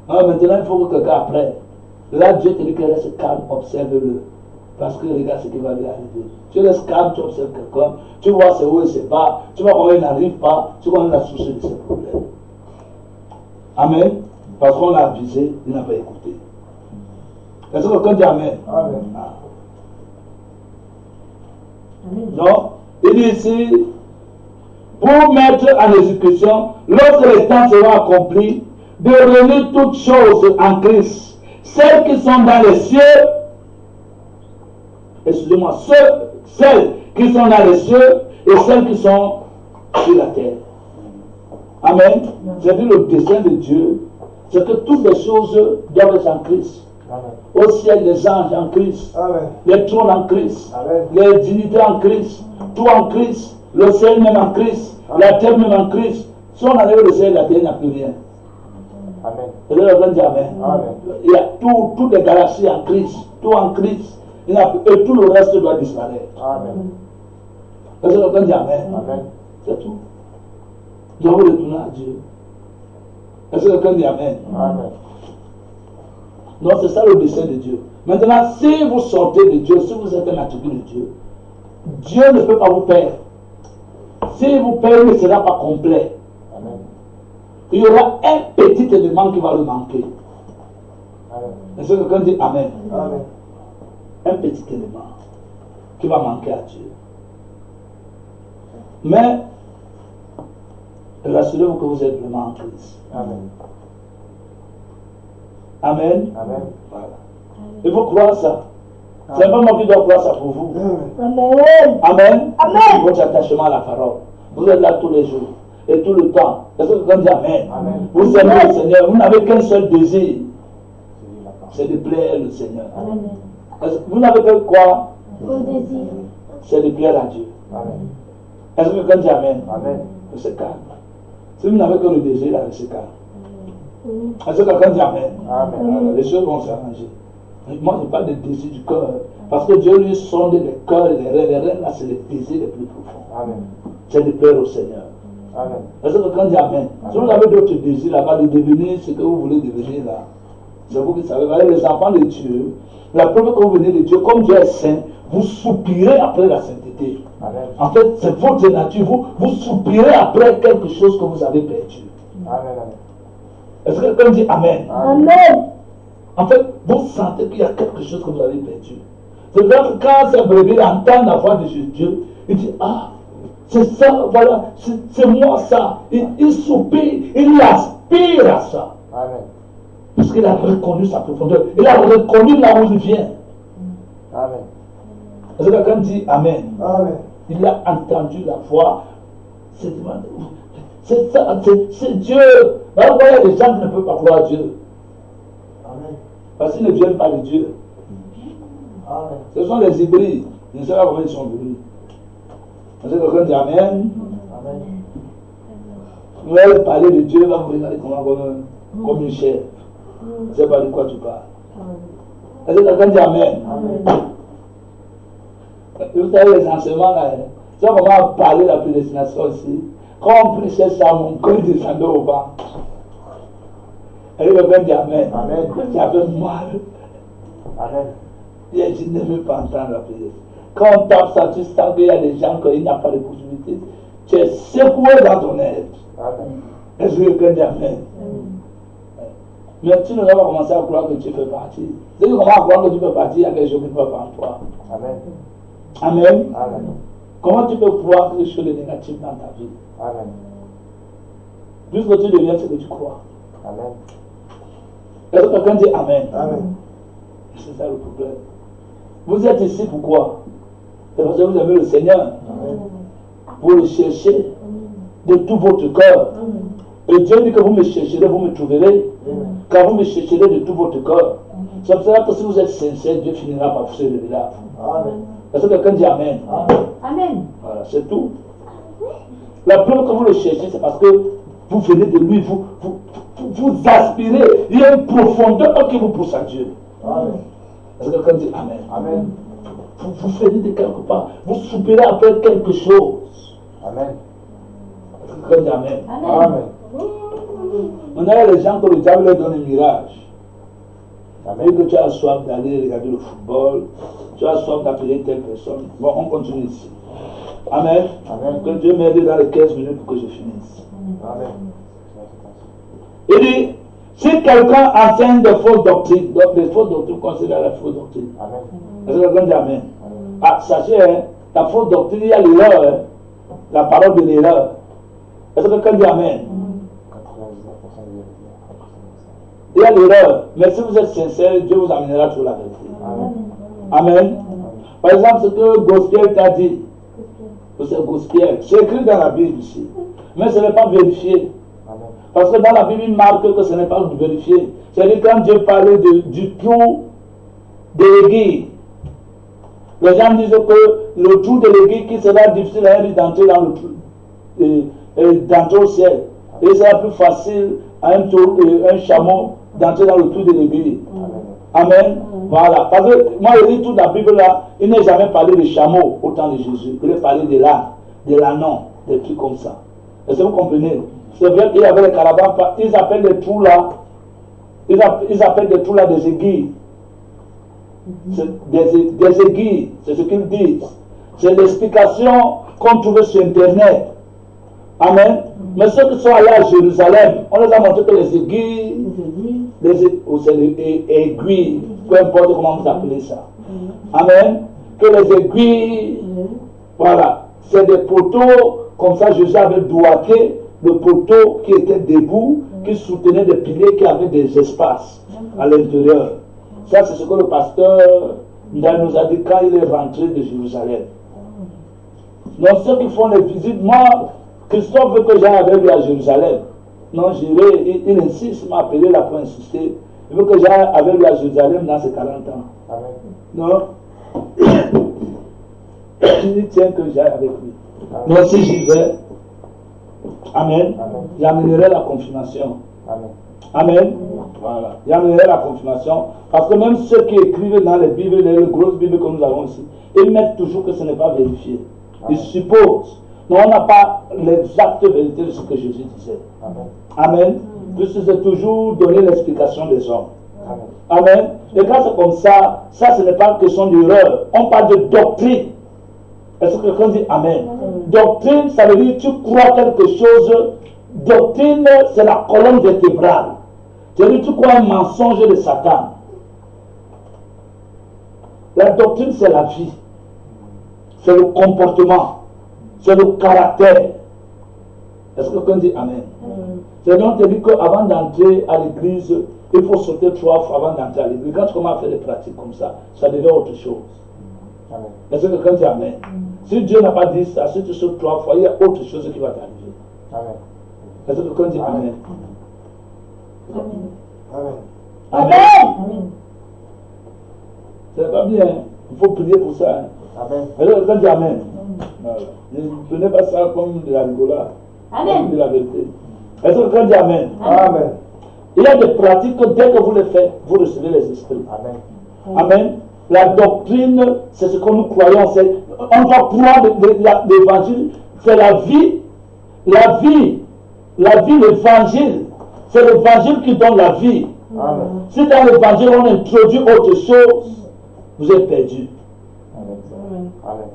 Ah, maintenant, il faut que quelqu'un apprenne. Là, Dieu te dit que reste calme, observe-le. Parce que regarde ce qui va lui arriver. Tu restes calme, tu observes quelqu'un, tu vois c'est où et c'est bas, tu vois comment il n'arrive pas, tu connais la source de ses problèmes. Amen. Parce qu'on l'a avisé, il n'a pas écouté. Est-ce que quelqu'un dit Amen? Amen. Ah. Non, il dit ici, pour mettre en exécution, lorsque le temps sera accompli, de réunir toutes choses en Christ, celles qui sont dans les cieux, excusez-moi, celles qui sont dans les cieux et celles qui sont sur la terre. Amen. C'est le dessein de Dieu, c'est que toutes les choses doivent être en Christ. Amen. Au ciel, les anges en Christ, Amen. les trônes en Christ, Amen. les dignités en Christ, tout en Christ, le ciel même en Christ, la terre même en Christ. Si on enlève le ciel, la terre, il n'y a plus rien. Amen. Et là, on dit Amen. Amen. Il y a toutes les galaxies en Christ, tout en Christ, et tout le reste doit disparaître. Amen. Et là, on dit Amen. Amen. C'est tout. Nous devons retourner à Dieu. Est-ce que quelqu'un dit Amen? Amen. Non, c'est ça le dessein de Dieu. Maintenant, si vous sortez de Dieu, si vous êtes un attribut de Dieu, Dieu ne peut pas vous perdre. S'il vous perd, il ne sera pas complet. Amen. Il y aura un petit élément qui va le manquer. Amen. Est-ce que quelqu'un dit Amen? Amen. Un petit élément qui va manquer à Dieu. Mais, rassurez-vous que vous êtes vraiment en Christ. Amen. Amen. Amen. Voilà. Il faut croire ça. C'est pas moi qui dois croire ça pour vous. Amen. Amen. Amen. Votre attachement à la parole. Vous êtes là tous les jours et tout le temps. Est-ce que quelqu'un dit Amen? Amen. Vous aimez le Seigneur. Vous n'avez qu'un seul désir. C'est la parole. C'est de plaire le Seigneur. Amen. Vous n'avez que quoi? Au désir. C'est de plaire à Dieu. Amen. Est-ce que quelqu'un dit Amen? Amen. C'est calme. Si vous n'avez que le désir, là, c'est calme. Est-ce que quelqu'un dit Amen? Amen. Alors, les choses vont s'arranger. Moi, je parle des désirs du cœur. Parce que Dieu lui sonde les cœurs et les reins. Les reins, là, c'est les désirs les plus profonds. Amen. C'est de plaire au Seigneur. Amen. Est-ce que quelqu'un dit Amen? Si vous avez d'autres désirs là-bas de devenir ce que vous voulez devenir là, c'est vous qui savez. Voyez, les enfants de Dieu, la preuve que vous venez de Dieu, comme Dieu est saint, vous soupirez après la sainteté. Amen. En fait, c'est votre nature. Vous soupirez après quelque chose que vous avez perdu. Amen. Est-ce que quelqu'un dit Amen? Amen. En fait, vous sentez qu'il y a quelque chose que vous avez perdu. C'est vrai que quand ces brebis entendent la voix de Dieu, ils disent ah, c'est ça, voilà, c'est moi ça. Il soupire, il aspire à ça. Amen. Parce qu'il a reconnu sa profondeur. Il a reconnu là où il vient. Amen. Est-ce que quelqu'un dit Amen? Amen. Il a entendu la voix. C'est ça, c'est Dieu. Là, il y a des gens qui ne peuvent pas croire Dieu. Amen. Parce qu'ils ne viennent pas de Dieu. Amen. Ce sont les hybrides. Je ne sais pas comment ils sont venus. Est-ce que quelqu'un dit Amen? Amen. Vous allez parler de Dieu, va vous regarder comme une chèvre. Je ne sais pas de quoi tu parles. Est-ce que quelqu'un dit Amen? Amen. Vous savez, les enseignements là, tu sais comment parler de la prédestination aussi. Quand on prêchait ça, mon cœur descendait au bas. Et quelqu'un dit Amen. Amen. J'avais mal. Amen. Et je ne veux pas entendre la prédestination. Quand on tape ça, tu sens qu'il y a des gens qu'il n'y a pas de possibilité. Tu es secoué dans ton être. Amen. Est-ce que quelqu'un dit Amen? Mais tu ne vas pas commencer à croire que tu fais partie. Si tu commences à croire que tu fais partie, il y a quelque chose qui ne va pas en toi. Amen. Amen. Amen. Comment tu peux croire quelque chose de négatif dans ta vie? Amen. Puisque tu deviens ce que tu crois. Amen. Est-ce que quelqu'un dit Amen? Amen. C'est ça le problème. Vous êtes ici pourquoi? C'est parce que vous aimez le Seigneur. Amen. Vous le cherchez de tout votre cœur. Et Dieu dit que vous me chercherez, vous me trouverez. Car vous me chercherez de tout votre cœur. C'est pour cela que si vous êtes sincère, Dieu finira par vous se révéler à vous. Amen. Est-ce que quelqu'un dit Amen? Amen. Voilà, c'est tout. La preuve que vous le cherchez, c'est parce que vous venez de lui, vous aspirez. Il y a une profondeur qui vous pousse à Dieu. Amen. Est-ce que quelqu'un dit Amen? Amen. Vous venez de quelque part. Vous soupirez après quelque chose. Amen. Est-ce que quelqu'un dit Amen? Amen. Maintenant, il y a les gens que le diable leur donne un mirage. Amen. Vu que tu as soif d'aller regarder le football, tu as soif d'appeler telle personne. Bon, on continue ici. Amen. Amen. Que Dieu m'aide dans les 15 minutes pour que je finisse. Amen. Il dit, si quelqu'un enseigne de fausses doctrines, donc les fausses doctrines considèrent la fausse doctrine. Amen. Est-ce que quelqu'un dit Amen? Amen. Ah, sachez, hein, la fausse doctrine, il y a l'erreur, hein, la parole de l'erreur. Est-ce que quelqu'un dit Amen? 99% de Il y a l'erreur, mais si vous êtes sincère, Dieu vous amènera sur la vérité. Amen. Amen. Par exemple, ce que Gospel t'a dit, c'est Gospel, c'est écrit dans la Bible ici, mais ce n'est pas vérifié. Amen. Parce que dans la Bible, il marque que ce n'est pas vérifié. C'est-à-dire quand Dieu parlait du trou de l'aiguille, les gens disent que le trou de l'aiguille qui sera difficile à lui d'entrer dans le trou, d'entrer au ciel. Et c'est plus facile à un chameau d'entrer dans le trou de l'aiguille. Amen. Voilà. Parce que moi, je lis toute la Bible là, il n'est jamais parlé de chameau au temps de Jésus. Il est parlé de l'âne, de l'ânon, des trucs comme ça. Est-ce que vous comprenez? C'est vrai qu'il y avait les caravanes, ils appellent les trous là, ils appellent des trous là des aiguilles. Des aiguilles, c'est ce qu'ils disent. C'est l'explication qu'on trouvait sur Internet. Amen. Mais ceux qui sont allés à Jérusalem, on les a montré que les aiguilles, ou c'est les aiguilles, peu importe comment vous appelez ça. Amen. Que les aiguilles, voilà, c'est des poteaux, comme ça Jésus avait doigté le poteau qui était debout, qui soutenait des piliers qui avaient des espaces à l'intérieur. Ça, c'est ce que le pasteur nous a dit quand il est rentré de Jérusalem. Donc, ceux qui font les visites, moi, Christophe veut que j'aille avec lui à Jérusalem. Non, j'irai, il insiste, il m'a appelé là pour insister. Il veut que j'aille avec lui à Jérusalem dans ses 40 ans. Amen. Non. Il tient que j'aille avec lui. Donc, si j'y vais, Amen, j'amènerai la confirmation. Amen. Amen. Voilà. J'amènerai la confirmation. Parce que même ceux qui écrivent dans les Bibles, les grosses Bibles que nous avons ici, ils mettent toujours que ce n'est pas vérifié. Ils supposent. Non, on n'a pas l'exacte vérité de ce que Jésus disait. Amen. Amen. Puisque c'est toujours donner l'explication des hommes. Amen. Amen. Et quand c'est comme ça, ce n'est pas une question d'erreur. On parle de doctrine. Est-ce que quelqu'un dit Amen? Doctrine, ça veut dire tu crois quelque chose. Doctrine, c'est la colonne vertébrale. C'est-à-dire tu crois un mensonge de Satan. La doctrine, c'est la vie. C'est le comportement. C'est le caractère. Est-ce que quelqu'un dit Amen? C'est donc te dit qu'avant d'entrer à l'église, il faut sauter 3 fois avant d'entrer à l'église. Quand tu commences à faire des pratiques comme ça devient autre chose. Amen. Est-ce que quelqu'un dit Amen? Si Dieu n'a pas dit ça, si tu sautes 3 fois, il y a autre chose qui va t'arriver. Amen. Est-ce que quelqu'un dit Amen? Amen. Amen. C'est pas bien. Il faut prier pour ça. Amen. Est-ce que quelqu'un dit Amen? Voilà. Ne prenez pas ça comme de la rigolade. Amen. De la vérité. Est-ce que quelqu'un dit Amen? Amen. Il y a des pratiques que dès que vous les faites, vous recevez les esprits. Amen. Amen. La doctrine, c'est ce que nous croyons. On doit croire l'évangile. C'est la vie. La vie, l'évangile. C'est l'évangile qui donne la vie. Amen. Si dans l'évangile on introduit autre chose, vous êtes perdu. Amen.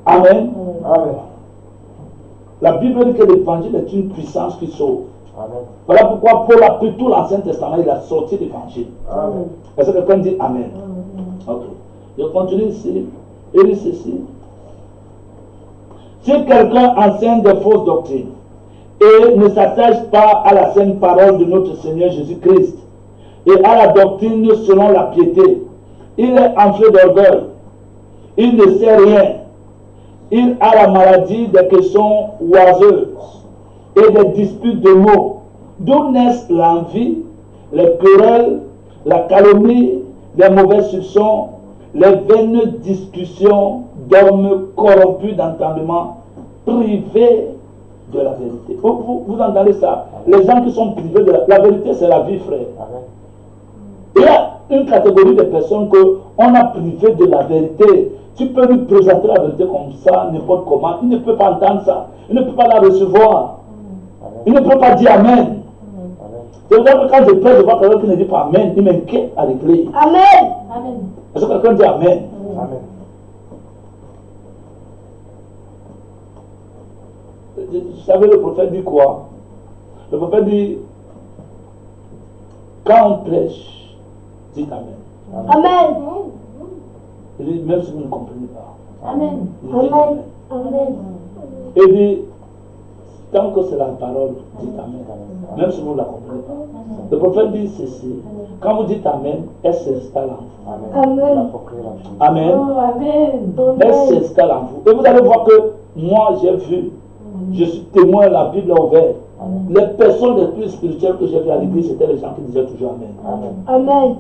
Amen. Amen. La Bible dit que l'évangile est une puissance qui sauve. Amen. Voilà pourquoi Paul a pris tout l'Ancien Testament, il a sorti l'évangile. Amen. Est-ce que quelqu'un dit Amen? Ok. Je continue ici. Il dit ceci. Si quelqu'un enseigne des fausses doctrines et ne s'attache pas à la sainte parole de notre Seigneur Jésus-Christ et à la doctrine selon la piété, il est enflé d'orgueil. Il ne sait rien. il a la maladie des questions oiseuses et des disputes de mots, d'où naissent l'envie, les querelles, la calomnie, les mauvais soupçons, les vaines discussions d'hommes corrompus d'entendement, privés de la vérité. Vous entendez ça? Les gens qui sont privés de la vérité, c'est la vie, frère. Amen. Il y a une catégorie de personnes qu'on a privé de la vérité. Tu peux lui présenter la vérité comme ça, n'importe comment. Il ne peut pas entendre ça. Il ne peut pas la recevoir. Il ne peut pas dire Amen. Amen. C'est pour ça que quand je prêche, je vois quelqu'un qui ne dit pas Amen, il m'inquiète à l'église. Amen. Amen. Est-ce que quelqu'un dit Amen? Amen. Vous savez, le prophète dit quoi? Le prophète dit, quand on prêche, dites Amen. Amen. Il dit, même si vous ne comprenez pas. Amen. Il dit Amen. Amen. Il dit, tant que c'est la parole, dites Amen. Même si vous ne la comprenez pas. Le prophète dit ceci. Quand vous dites Amen, elle s'installe en vous. Amen. Amen. Oh, amen. Elle s'installe en vous. Et vous allez voir que moi, j'ai vu, je suis témoin, la Bible est ouverte. Les personnes les plus spirituelles que j'ai vues à l'église, c'était les gens qui disaient toujours Amen. Amen.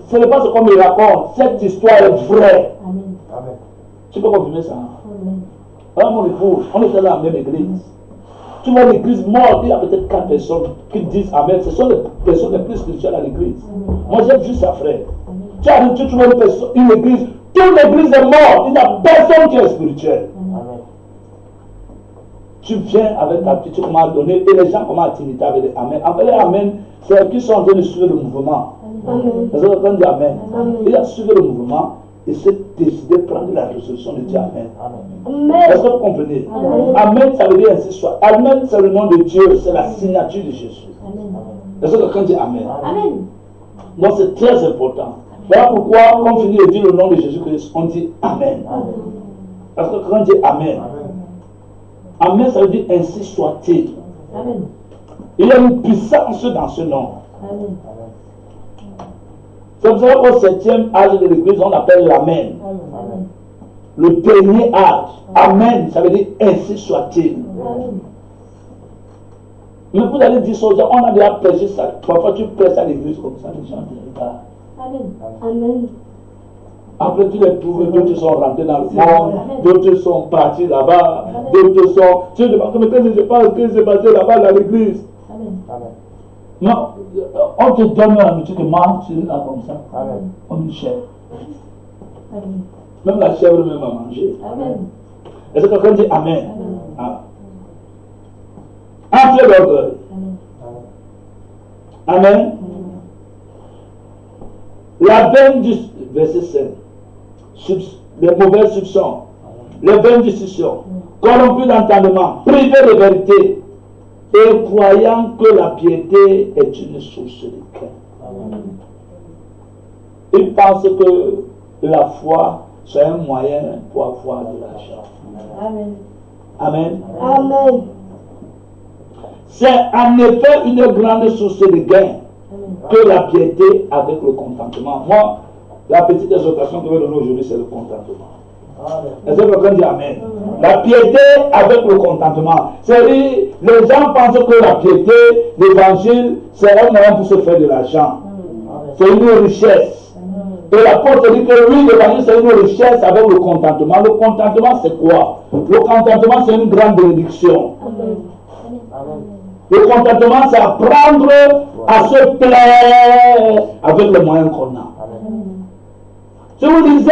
Ce n'est pas ce qu'on me raconte. Cette histoire est vraie. Amen. Amen. Tu peux confirmer ça? Amen. Alors, mon épouse, on était dans la même église. Tu vois l'église morte, il y a peut-être 4 personnes qui disent Amen. Ce sont les personnes les plus spirituelles à l'église. Moi, j'ai vu ça, frère. Tu arrives, tu trouves une église, toute l'église est morte. Il n'y a personne qui est spirituel. Amen. Tu viens avec ta petite, tu commences à donner, et les gens commencent à t'imiter avec les Amen. En fait, les Amen, c'est eux qui sont en train de suivre le mouvement. Amen. Parce que quand on dit Amen, Amen. il a suivi le mouvement et s'est décidé de prendre la résolution de dire Amen. Amen. Est-ce Amen. que vous comprenez? Amen. Amen, ça veut dire ainsi soit. Amen, c'est le nom de Dieu, c'est la signature de Jésus. Amen. Est-ce que quelqu'un dit Amen? Amen. Donc c'est très important. Voilà pourquoi, quand on finit de dire le nom de Jésus-Christ, on dit Amen. Parce que quand on dit Amen, Amen, ça veut dire ainsi soit-il. Amen. Il y a une puissance dans ce nom. Amen. C'est pour ça qu'au 7e âge de l'église, on l'appelle l'Amen. Amen. Le dernier âge. Amen, ça veut dire ainsi soit-il. Amen. Mais vous allez dire aux gens, on a déjà prêché ça. Parfois tu prêches à l'église comme ça, les gens te regardent. Amen. Amen. Après tu les trouves, d'autres sont rentrés dans le monde, d'autres sont partis là-bas, d'autres sont. Tu te demandes, mais qu'est-ce qui se passe, qu'est-ce qui s'est passé là-bas dans l'église? Amen. Non, on te donne un habitude que mange là comme ça, Amen. comme une chèvre. Amen. Même la chèvre même à manger. Amen. Est-ce que quelqu'un dit Amen? Amen. Ah. Entre l'orgueil. Amen. Amen. La veine du verset 5, les mauvais soupçons, les vaines discussions, corrompus d'entendement, privés de vérité, et croyant que la piété est une source de gain. Ils pensent que la foi, c'est un moyen pour avoir de l'argent. Amen. Amen. Amen. C'est en effet une grande source de gain que la piété avec le contentement. Moi, la petite exhortation que je vais donner aujourd'hui, c'est le contentement. Est-ce que quelqu'un dit Amen? La piété avec le contentement. C'est-à-dire, les gens pensent que la piété, l'évangile, c'est un moyen pour se faire de l'argent. C'est une richesse. Et l'apôtre dit que oui, l'évangile, c'est une richesse avec le contentement. Le contentement, c'est quoi? Le contentement, c'est une grande bénédiction. Le contentement, c'est apprendre à se plaire avec les moyens qu'on a. Si vous lisez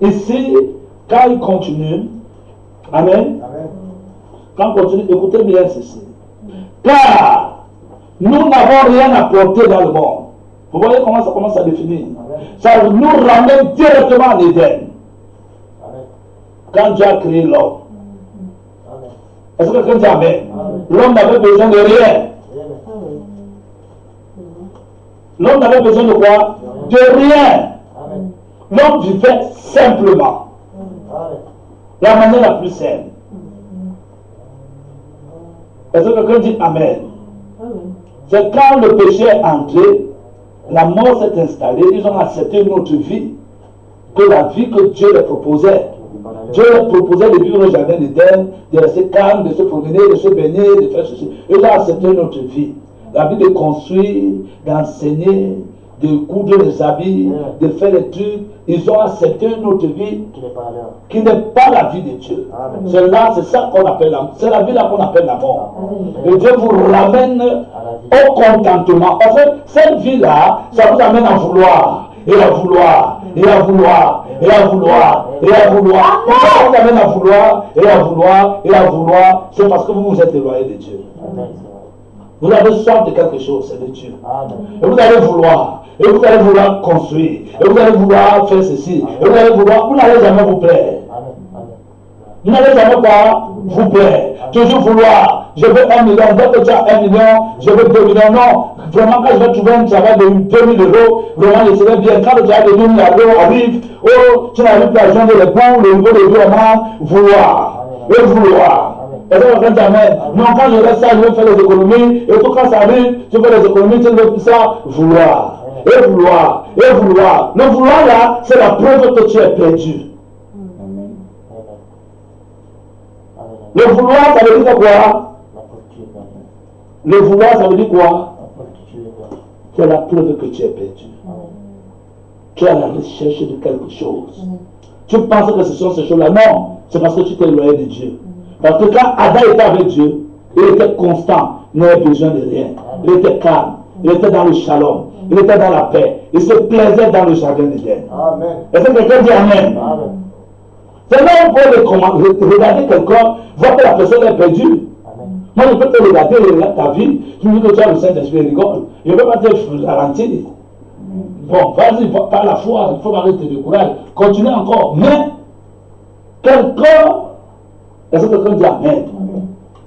ici, quand il continue, Amen. Quand on continue, écoutez bien ceci. Car nous n'avons rien apporté dans le monde. Vous voyez comment ça commence à définir? Ça nous ramène directement à l'Éden. Quand Dieu a créé l'homme. Est-ce que quelqu'un dit Amen? L'homme n'avait besoin de rien. L'homme n'avait besoin de quoi? De rien. L'homme vivait simplement. La manière la plus simple. Est-ce que quelqu'un dit Amen? C'est quand le péché est entré, la mort s'est installée, ils ont accepté une autre vie que la vie que Dieu leur proposait. Dieu leur proposait de vivre au jardin d'Éden, de rester calme, de se promener, de se baigner, de faire ceci. Eux ont accepté notre vie. La vie de construire, d'enseigner, de coudre les habits, de faire les trucs. Ils ont accepté notre vie qui n'est pas la vie de Dieu. C'est ça qu'on appelle la mort. C'est la vie là qu'on appelle la mort. Et Dieu vous ramène au contentement. En fait, cette vie-là, ça vous amène à vouloir, et à vouloir, et à vouloir, et à vouloir, et à vouloir. Pourquoi ça vous amène à vouloir, et à vouloir, et à vouloir? C'est parce que vous vous êtes éloigné de Dieu. Vous avez soif de quelque chose, c'est de Dieu. Et vous allez vouloir, et vous allez vouloir construire, et vous allez vouloir faire ceci, et vous allez vouloir, vous n'allez jamais vous plaire. Vous n'allez jamais pas vous plaire. Toujours vouloir, je veux 1 million, dès que tu as 1 million, je veux 2 millions. Non, vraiment, quand je vais trouver un travail de 2 000 euros, vraiment, je serai bien. Quand le travail de 2 000 euros arrive, oh, tu n'arrives plus à joindre les bons, le niveau de vraiment, vouloir, et vouloir. Et ça va faire amen. Non, quand je reste ça, je vais faire les économies. Et tout quand ça arrive, tu fais les économies, tu ne veux plus ça. Vouloir. Et vouloir. Et vouloir. Le vouloir là, c'est la preuve que tu es perdu. Le vouloir, ça veut dire quoi? Le vouloir, ça veut dire quoi? C'est la preuve que tu es perdu. Tu es à la recherche de quelque chose. Tu penses que ce sont ces choses-là. Non, c'est parce que tu t'es éloigné de Dieu. Parce que quand Adam était avec Dieu, il était constant, il n'avait besoin de rien. Il était calme, il était dans le shalom, il était dans la paix, il se plaisait dans le jardin d'Éden. Est-ce que quelqu'un dit Amen? C'est là où on peut regarder quelqu'un, voir que la personne est perdue. Moi, je peux te regarder ta vie, tu me dis que tu as le Saint-Esprit, il rigole. Je ne peux pas te ralentir. Bon, vas-y, par la foi, il faut pas arrêter de courage. Continue encore. Mais, quelqu'un, est-ce que quelqu'un dit Amen?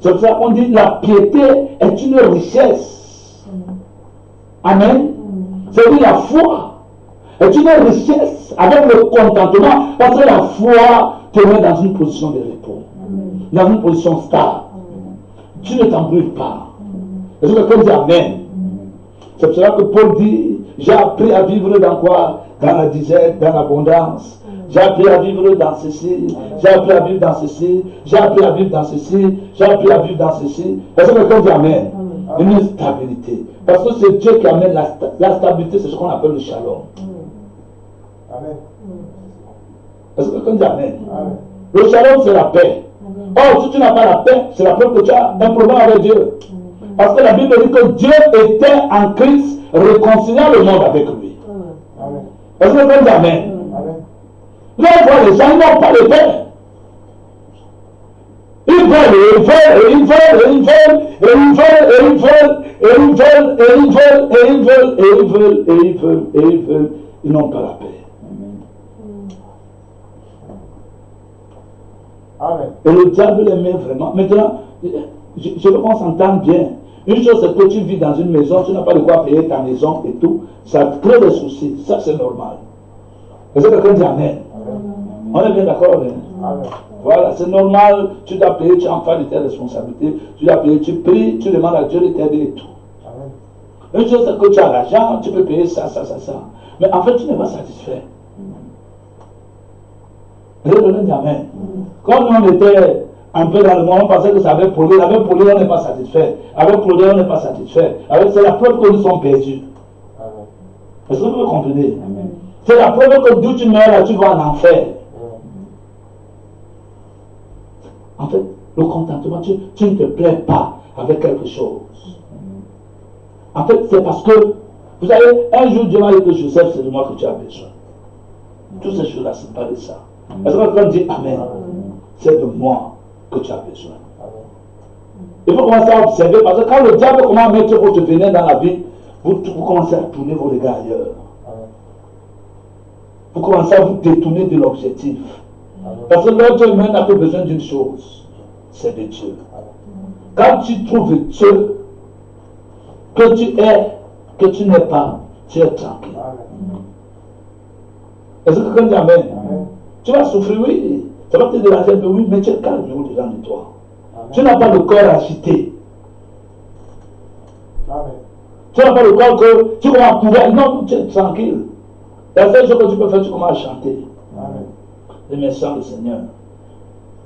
C'est pour ça qu'on dit la piété est une richesse. Amen. C'est-à-dire la foi est une richesse avec le contentement parce que la foi te met dans une position de repos, dans une position stable. Tu ne t'embrouilles pas. Est-ce que quelqu'un dit Amen? C'est pour ça que Paul dit, j'ai appris à vivre dans quoi? Dans la disette, dans l'abondance. J'ai appris à vivre dans ceci, j'ai appris à vivre dans ceci, j'ai appris à vivre dans ceci, j'ai appris à vivre dans ceci. Est-ce que quelqu'un dit Amen? Une stabilité. Parce que c'est Dieu qui amène la stabilité, c'est ce qu'on appelle le shalom. Amen. Est-ce que quelqu'un dit Amen? Le shalom, c'est la paix. Or, si tu n'as pas la paix, c'est la preuve que tu as un problème avec Dieu. Parce que la Bible dit que Dieu était en Christ, réconciliant le monde avec lui. Est-ce que quelqu'un dit Amen? Là, on voit les gens, ils n'ont pas de paix. Ils veulent, et ils veulent, et ils veulent, et ils veulent, et ils veulent, et ils veulent, et ils veulent, et ils veulent, et ils veulent, et ils veulent, et ils veulent, et ils veulent. Ils n'ont pas la paix. Amen. Et le diable les met vraiment. Maintenant, je veux qu'on s'entende bien. Une chose, c'est que tu vis dans une maison, tu n'as pas de quoi payer ta maison et tout. Ça crée des soucis. Ça, c'est normal. Est-ce que quelqu'un dit Amen? On est bien d'accord, hein? Voilà, c'est normal, tu dois payer, tu es en face de tes responsabilités, tu dois payer, tu pries, tu demandes à Dieu de t'aider et tout. Une chose, c'est que tu as l'argent, tu peux payer ça. Mais en fait, tu n'es pas satisfait. Revenez dit Amen. Quand nous on était un peu dans le monde, on pensait que ça avait pollué, avec pollué, on n'est pas satisfait. Avec pollué, on n'est pas satisfait. C'est la preuve que nous sommes perdus. Est-ce que vous comprenez? C'est la preuve que d'où tu meurs là, tu vas en enfer. En fait, le contentement, tu ne te plais pas avec quelque chose. En fait, c'est parce que, vous savez, un jour Dieu m'a dit que Joseph, c'est de moi que tu as besoin. Toutes ces choses-là, ce n'est pas de ça. Est-ce que quelqu'un dit Amen? C'est de moi que tu as besoin. Il faut commencer à observer, parce que quand le diable commence à mettre votre venir dans la vie, vous commencez à tourner vos regards ailleurs. Vous commencez à vous détourner de l'objectif. Parce que l'autre humain n'a que besoin d'une chose, c'est de Dieu. Quand tu trouves Dieu, que tu es, que tu n'es pas, tu es tranquille. Est-ce que quelqu'un dit Amen? Tu vas souffrir, oui. Ça va te déranger un peu, oui, mais tu es calme au-dedans de toi. Tu n'as pas le corps agité. Tu n'as pas le corps que tu commences à courir. Non, tu es tranquille. La seule chose que tu peux faire, tu commences à chanter. Et me sent le Seigneur.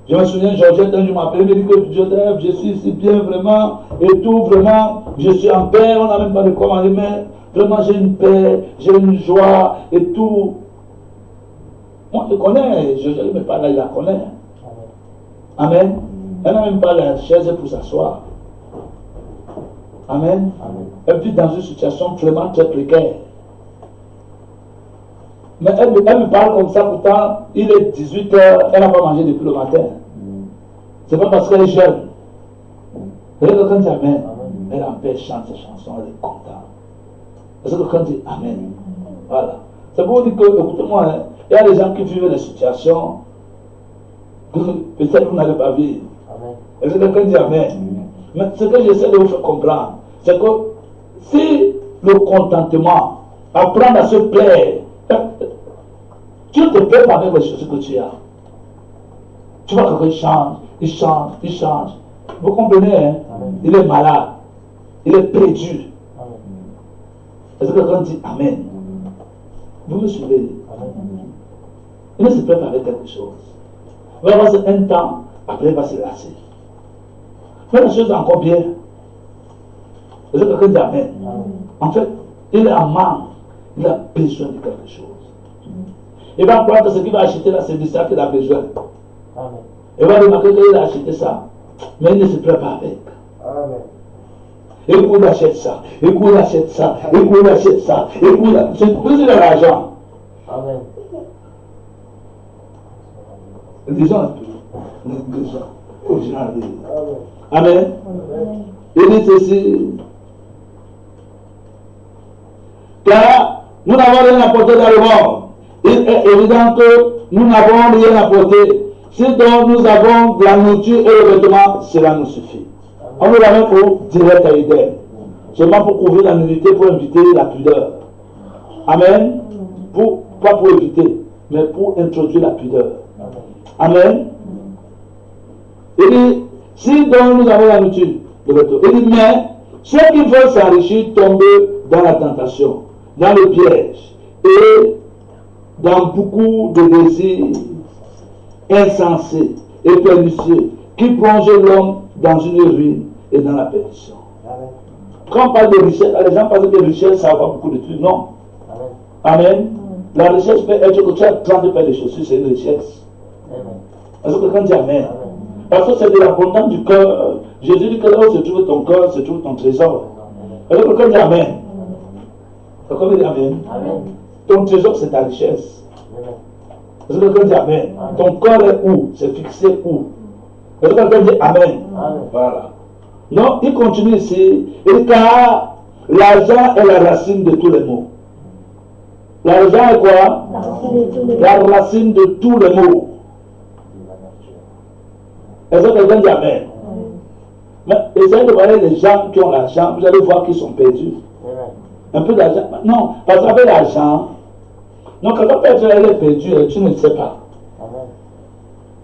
Je me souviens, Georgette, un jour m'appelait, me dit que Joseph, je suis si bien vraiment, et tout, vraiment, je suis en paix, on n'a même pas de quoi manger, mais vraiment j'ai une paix, j'ai une joie, et tout. Moi, je connais, Georgette me parle là, il la connaît. Amen. Elle n'a même pas la chaise pour s'asseoir. Amen. Elle vit dans une situation vraiment très précaire. Mais elle me parle comme ça, pourtant, il est 18h, elle n'a pas mangé depuis le matin. C'est pas parce qu'elle est jeune. Et quand dit Amen, elle en paix, chante ses chansons, elle est contente. Parce que quand dit Amen, voilà. C'est pour vous dire que, écoutez-moi, hein, il y a des gens qui vivent des situations que peut-être vous n'allez pas vivre. Et c'est quelqu'un dit Amen. Mais ce que j'essaie de vous faire comprendre, c'est que si le contentement, apprendre à se plaire, tu ne te plais pas avec les choses que tu as. Tu vois que il change. Vous comprenez, hein? Il est malade, il est perdu. Est-ce que quelqu'un dit Amen? Vous me suivez? Il ne se plaît pas avec quelque chose. Il va passer un temps, après il va se lasser. Mais la chose est encore bien. Est-ce que quelqu'un dit Amen? En fait, il est en manque, il a besoin de quelque chose. Il va croire que ce qu'il va acheter là, c'est de ça qu'il a besoin. Il va remarquer qu'il a acheté ça, mais il ne se plaît pas avec. Et puis il achète ça, et puis il achète ça, et puis il achète ça, et puis il achète ça. C'est plus de l'argent. Disons un peu. Amen. Il dit ceci. Car nous n'avons rien apporté dans le monde. Il est évident que nous n'avons rien apporté. Si donc nous avons de la nourriture et le vêtement, cela nous suffit. On nous l'amène pour direct à l'idée. Seulement pour couvrir la nudité, pour éviter la pudeur. Amen. Pas pour éviter, mais pour introduire la pudeur. Amen. Il dit, si donc nous avons la nourriture, le vêtement. Il dit, mais ceux qui veulent s'enrichir tombent dans la tentation, dans le piège et dans beaucoup de désirs insensés et pernicieux qui plongent l'homme dans une ruine et dans la perdition. Quand on parle de richesse, les gens pensent que richesse, ça va beaucoup de trucs. Non. Amen. La richesse peut être que tu as 30 paires de chaussures, c'est une richesse. Parce que quand tu dis Amen, parce que c'est de l'abondance du cœur. Jésus dit que là où se trouve ton cœur, se trouve ton trésor. Alors que quand tu dis Amen, comme il dit Amen, ton trésor c'est ta richesse. Parce que quand tu dis Amen, ton cœur est où? C'est fixé où? Parce que quand tu dis Amen, voilà. Non, il continue ici. Et car l'argent est la racine de tous les maux. L'argent est quoi? La racine de tous les maux. Est-ce que quelqu'un dit Amen? Mais essayez de voir les gens qui ont l'argent, vous allez voir qu'ils sont perdus. Un peu d'argent. Non, parce qu'avec l'argent, non, quand on perd, elle est perdue, tu ne le sais pas.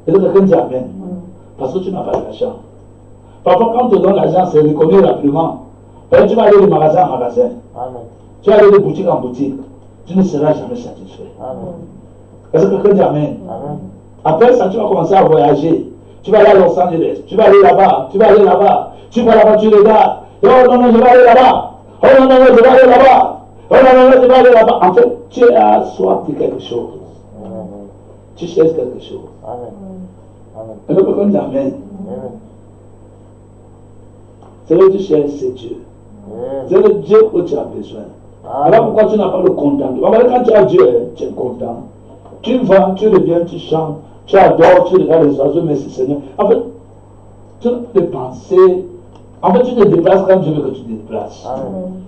Est-ce que quelqu'un dit Amen? Parce que tu n'as pas d'argent. Parfois, quand on te donne l'argent, c'est reconnu rapidement. Tu vas aller de magasin en magasin. Tu vas aller de boutique en boutique. Tu ne seras jamais satisfait. Est-ce que quelqu'un dit Amen? Après ça, tu vas commencer à voyager. Tu vas aller à Los Angeles. Tu vas aller là-bas. Tu vas aller là-bas. Tu vas là-bas, tu regardes. Oh non, non, je vais aller là-bas. Oh non, non, non, je vais aller là-bas. Oh non, non, non, je vais aller là-bas. En fait, tu as soif de quelque chose. Tu cherches quelque chose. Est-ce que quelqu'un dit Amen? C'est le que tu cherches, c'est Dieu. C'est le Dieu que tu as besoin. Alors pourquoi tu n'as pas le contentement? Quand tu as Dieu, tu es content. Tu vas, tu reviens, tu chantes, tu adores, tu regardes les oiseaux, merci Seigneur. En fait, tu ne peux penser. En fait, tu te déplaces quand Dieu veut que tu te déplaces.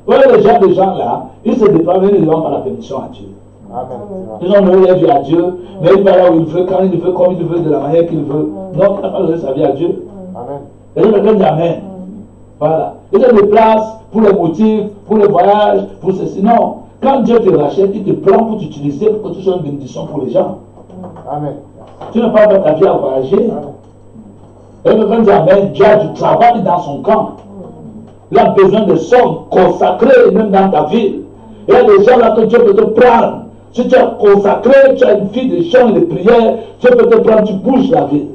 Voilà les gens là, ils se déplacent, mais ils ne demandent pas la permission à Dieu. Ils ont donné la vie à Dieu, mais il va là où il veut, quand il veut, comme il veut, de la manière qu'il veut. Non, il n'a pas donné sa vie à Dieu. Et donc, quelqu'un dit Amen. Voilà. Il te déplace pour les motifs, pour les voyages, pour ceci. Non. Quand Dieu te rachète, il te prend pour t'utiliser pour que tu sois une bénédiction pour les gens. Amen. Tu n'as pas fait ta vie à voyager. Et quand il dit Amen, Dieu a du travail dans son camp. Il a besoin de sommes consacrées même dans ta ville. Il y a des gens là que Dieu peut te prendre Si tu as consacré, tu as une fille de chant et de prière, tu peux te prendre, tu bouges la ville.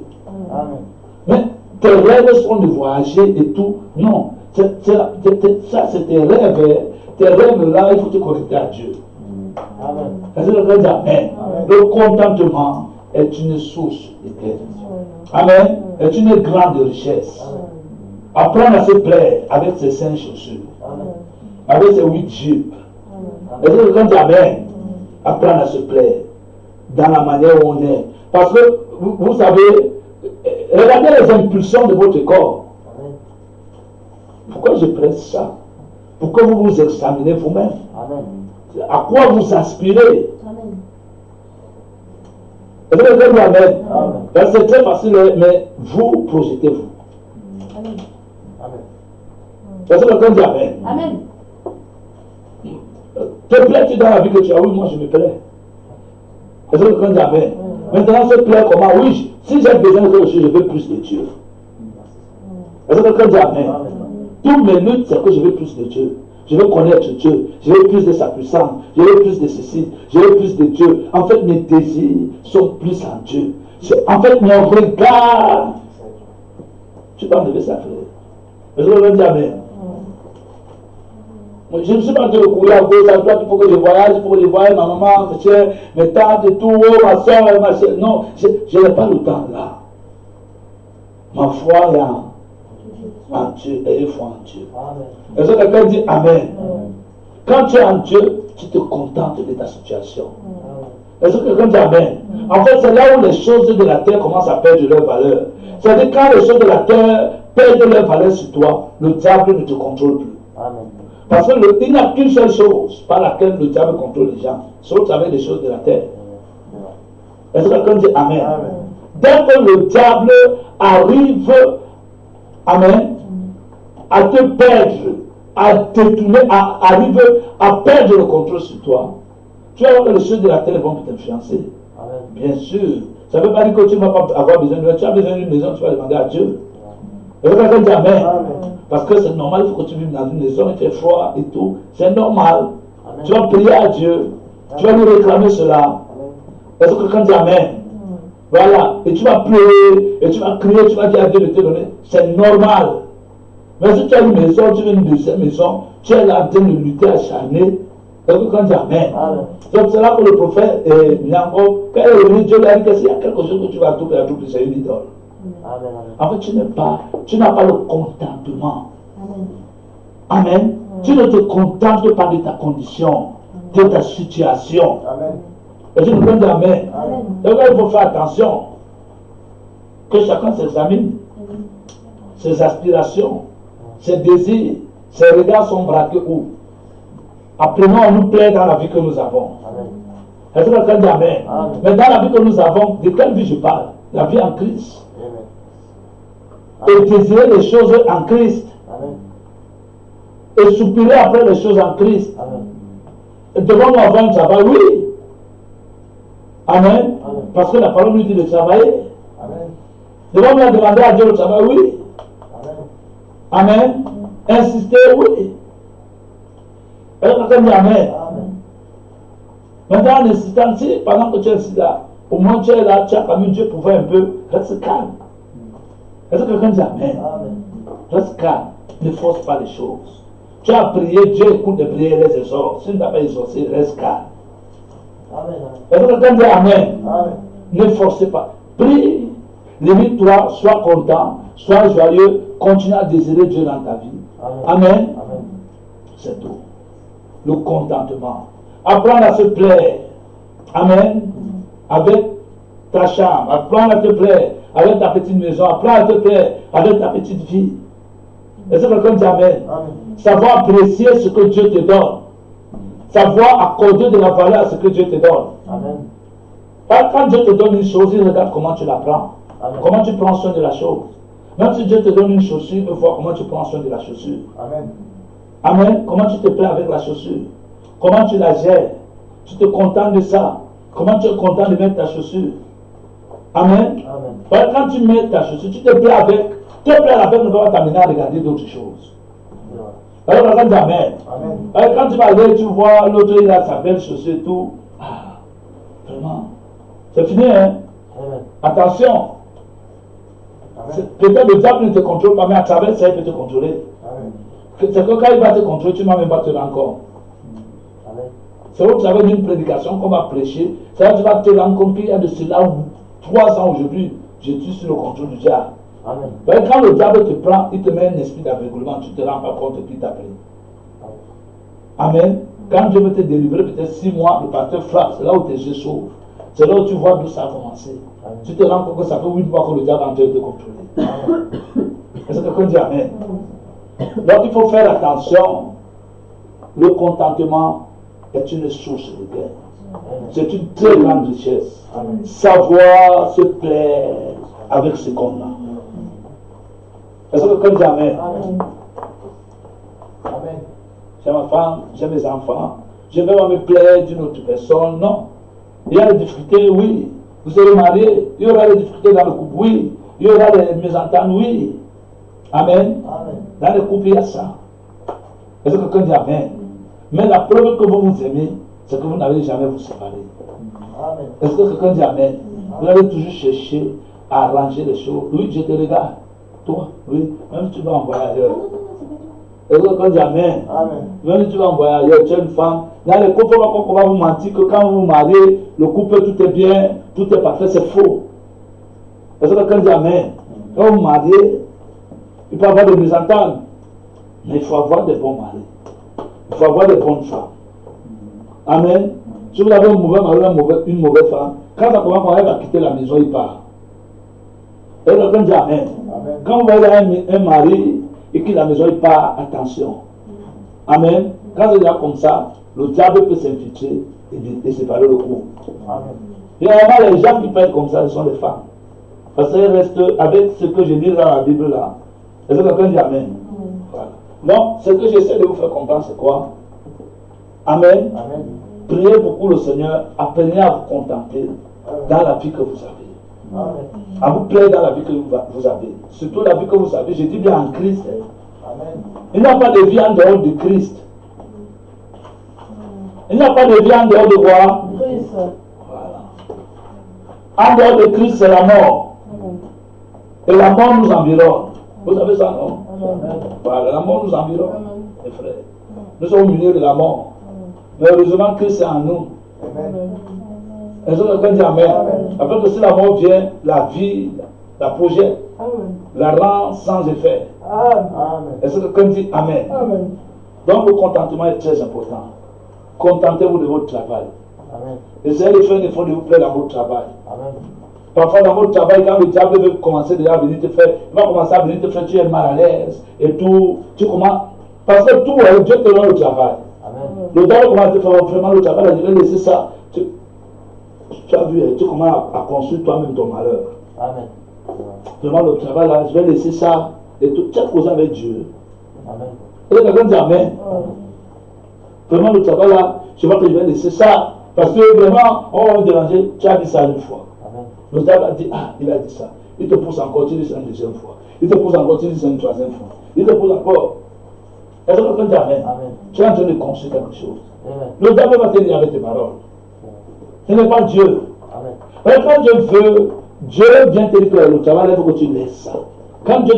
Amen. Mais tes rêves sont de voyager et tout. Non. Ça, c'est tes rêves. Tes rêves-là, il faut te connecter à Dieu. Amen. Est-ce que quelqu'un dit Amen? Le contentement est une source de paix. Amen. Est une grande richesse. Apprendre à se plaire avec ses 5 chaussures. Avec ses 8 jupes. Est-ce que quelqu'un dit Amen? Apprendre à se plaire dans la manière où on est. Parce que, vous savez, regardez les impulsions de votre corps. Pourquoi je presse ça? Pourquoi vous vous examinez vous-même? À quoi vous aspirez? Est-ce que quelqu'un dit Amen? C'est très facile, mais vous projetez-vous. Est-ce que quelqu'un dit Amen? Amen. Te plais-tu dans la vie que tu as? Oui, moi je me plais. Est-ce que quelqu'un dit Amen? Maintenant, se plaît comment? Oui, si j'ai besoin de quelque chose, je veux plus de Dieu. Est-ce que quelqu'un dit Amen? Toutes mes luttes, c'est que je veux plus de Dieu. Je veux connaître Dieu. Je veux plus de sa puissance. Je veux plus de ceci. Je veux plus de Dieu. En fait, mes désirs sont plus en Dieu. En fait, mon regard. Tu peux enlever ça, frère. Est-ce que quelqu'un dit Amen? Je ne suis pas en train de courir à gauche, à droite, il faut que je voyage, il faut que je voyage ma maman, mes tantes et tout, ma soeur, ma soeur. Non, je n'ai pas le temps là. Ma foi est en Dieu, ayez foi en Dieu. Est-ce que quelqu'un dit Amen? Quand tu es en Dieu, tu te contentes de ta situation. Est-ce que quelqu'un dit Amen? En fait, c'est là où les choses de la terre commencent à perdre leur valeur. C'est-à-dire quand les choses de la terre perdent leur valeur sur toi, le diable ne te contrôle plus. Parce qu'il n'y a qu'une seule chose par laquelle le diable contrôle les gens, c'est au travers des choses de la terre. Est-ce que quelqu'un dit Amen? Dès que le diable arrive, Amen, à te perdre, à détourner, arrive à perdre le contrôle sur toi, tu vas voir que les choses de la terre vont t'influencer. Bien sûr. Ça ne veut pas dire que tu ne vas pas avoir besoin de tu as besoin d'une maison, tu vas demander à Dieu. Est-ce que quelqu'un dit Amen? Parce que c'est normal, il faut que tu vives dans une maison, il fait froid et tout. C'est normal. Tu vas prier à Dieu. Tu vas lui réclamer cela. Est-ce que quelqu'un dit Amen? Voilà. Et tu vas pleurer, et tu vas crier, tu vas dire à Dieu de te donner. C'est normal. Mais si tu as une maison, tu viens de cette maison, tu es là en train de lutter, acharné. Est-ce que quelqu'un dit Amen? Donc c'est là que le prophète, quand il est revenu, Dieu lui a dit qu'il y a quelque chose que tu vas tout faire, c'est une idole. En fait, tu n'as pas le contentement. Amen. Tu ne te contentes pas de ta condition, de ta situation. Et tu nous dis Amen. Donc il faut faire attention. Que chacun s'examine. Ses aspirations, ses désirs, ses regards sont braqués où? Apprenons à nous plaire dans la vie que nous avons. Est-ce que quelqu'un dit Amen? Mais dans la vie que nous avons, de quelle vie je parle? La vie en Christ. Et désirer les choses en Christ. Et soupirer après les choses en Christ. Et devons-nous avoir un travail? Oui. Amen. Parce que la parole nous dit de travailler. Devons-nous demander à Dieu le travail? Oui. Amen. Insister? Oui. Et quelqu'un dit Amen. Maintenant, en insistant, si pendant que tu es ici là, au moins tu es là, tu as quand même Dieu pour voir un peu, reste calme. Est-ce que quelqu'un dit Amen? Reste calme, ne force pas les choses. Tu as prié, Dieu écoute les prières et les exhorts. Si tu n'as pas exorcé, reste calme. Est-ce que quelqu'un dit Amen? Ne forcez pas. Prie, limite-toi, sois content, sois joyeux, continue à désirer Dieu dans ta vie. Amen. C'est tout. Le contentement. Apprendre à se plaire. Amen. Avec ta chambre. Apprendre à te plaire avec ta petite maison. Apprendre à te plaire avec ta petite vie. Est-ce que quelqu'un dit Amen? Savoir apprécier ce que Dieu te donne. Savoir accorder de la valeur à ce que Dieu te donne. Quand Dieu te donne une chose, il regarde comment tu la prends. Comment tu prends soin de la chose. Même si Dieu te donne une chaussure, il veut voir comment tu prends soin de la chaussure. Amen. Comment tu te plais avec la chaussure. Comment tu la gères. Tu te contentes de ça. Comment tu es content de mettre ta chaussure. Amen. Quand tu mets ta chaussure, tu te plais avec. Te plaire avec ne va pas t'amener à regarder d'autres choses. Alors, quand tu dis Amen. Quand tu vas aller, tu vois l'autre, il a sa belle chaussure et tout. contentement. C'est fini, hein? Amen. Attention. Amen. Peut-être le diable ne te contrôle pas, mais à travers ça, il peut te contrôler. Amen. C'est que quand il va te contrôler, tu ne vas même pas te rendre compte. Amen. C'est au travers d'une prédication qu'on va prêcher. C'est là que tu vas te rendre compte qu'il y a de cela 3 ans aujourd'hui, je suis sur le contrôle du diable. Amen. Ben, quand le diable te prend, il te met un esprit d'aveuglement, tu ne te rends pas compte qu'il t'a pris. Amen. Quand Dieu veut te délivrer, peut-être 6 mois, le pasteur frappe, c'est là où tes yeux s'ouvrent. C'est là où tu vois d'où ça a commencé. Amen. Tu te rends compte que ça fait 8 mois que le diable est en train de te contrôler. Amen. Est-ce que quelqu'un dit Amen? Donc il faut faire attention. Le contentement est une source de gain. C'est une très grande richesse. Amen. Savoir se plaire avec ce qu'on a. Est-ce que quelqu'un dit Amen? Amen. Amen. J'ai ma femme, j'ai mes enfants. Je ne vais pas me plaire d'une autre personne. Non. Il y a des difficultés, oui. Vous serez mariés, il y aura des difficultés dans le couple, oui. Il y aura des mésententes, oui. Amen. Amen. Dans le couple, il y a ça. Est-ce que quelqu'un dit Amen? Mais la preuve que vous vous aimez, c'est que vous n'allez jamais vous séparer. Amen. Est-ce que quelqu'un dit Amen? Vous allez toujours chercher à arranger les choses. Oui, je te regarde. Toi, oui. Même si tu vas envoyer ailleurs. Est-ce que quelqu'un dit Amen? Amen. Même si tu vas envoyer ailleurs, tu es une femme. Dans le couple, on va vous mentir que quand vous vous mariez, le couple, tout est bien, tout est parfait, c'est faux. Est-ce que quelqu'un dit Amen? Quand vous vous mariez, il peut y avoir des mésententes. Mais il faut avoir des bons maris. Il faut avoir des bonnes femmes. Amen. Si vous avez un mauvais mari ou une mauvaise femme, quand ça commence, elle va quitter la maison, il part. Et quelqu'un dit Amen. Amen. Quand vous voyez un mari et que la maison, il part, attention. Amen. Quand c'est déjà comme ça, le diable peut s'infiltrer et séparer le couple. Amen. Généralement, les gens qui peinent comme ça, ce sont les femmes. Parce qu'elles restent avec ce que je lis dans la Bible là. Est-ce que quelqu'un dit Amen? Voilà. Donc, ce que j'essaie de vous faire comprendre, c'est quoi? Amen. Amen. Priez beaucoup le Seigneur, apprenez à vous contenter dans la vie que vous avez. Amen. À vous plaire dans la vie que vous avez. Surtout la vie que vous avez, je dis bien en Christ. Amen. Il n'y a pas de vie en dehors de Christ. Il n'y a pas de vie en dehors de quoi? Christ. Voilà. En dehors de Christ, c'est la mort. Et la mort nous environne. Vous savez ça, non? Voilà, la mort nous environne, mes frères. Nous sommes au milieu de la mort. Mais heureusement que c'est en nous. Amen. Est-ce que quelqu'un dit Amen? Après que si la mort vient, la vie la projette, la rend sans effet. Amen. Est-ce que quelqu'un dit Amen? Donc le contentement est très important. Contentez-vous de votre travail. Amen. Essayez de faire un effort de vous plaire dans votre travail. Amen. Parfois dans votre travail, quand le diable veut commencer déjà à venir te faire, il va commencer à venir te faire, tu es mal à l'aise et tout. Tu commences. Parce que tout, Dieu te donne le travail. Amen. Le diable commence à te faire vraiment le travail, je vais laisser ça. Tu as vu, tu commences à construire toi-même ton malheur. Amen. Vraiment le travail là, je vais laisser ça. Et tout, tu as causé avec Dieu. Amen. Et quelqu'un dit Amen. Vraiment le travail là, je vois que je vais laisser ça. Parce que vraiment, on va me déranger, tu as dit ça une fois. Amen. Le diable a dit, ah, il a dit ça. Il te pousse encore, tu dis ça une deuxième fois. Il te pousse encore, tu dis ça une troisième fois. Il te pousse encore. Est-ce que quelqu'un dit Amen? Amen. Tu es en train de construire quelque chose. Amen. Le diable va te dire avec tes paroles. Ce n'est pas Dieu. Amen. Mais quand Dieu veut, Dieu vient te dire que le travail, il faut que tu laisses ça. Quand Dieu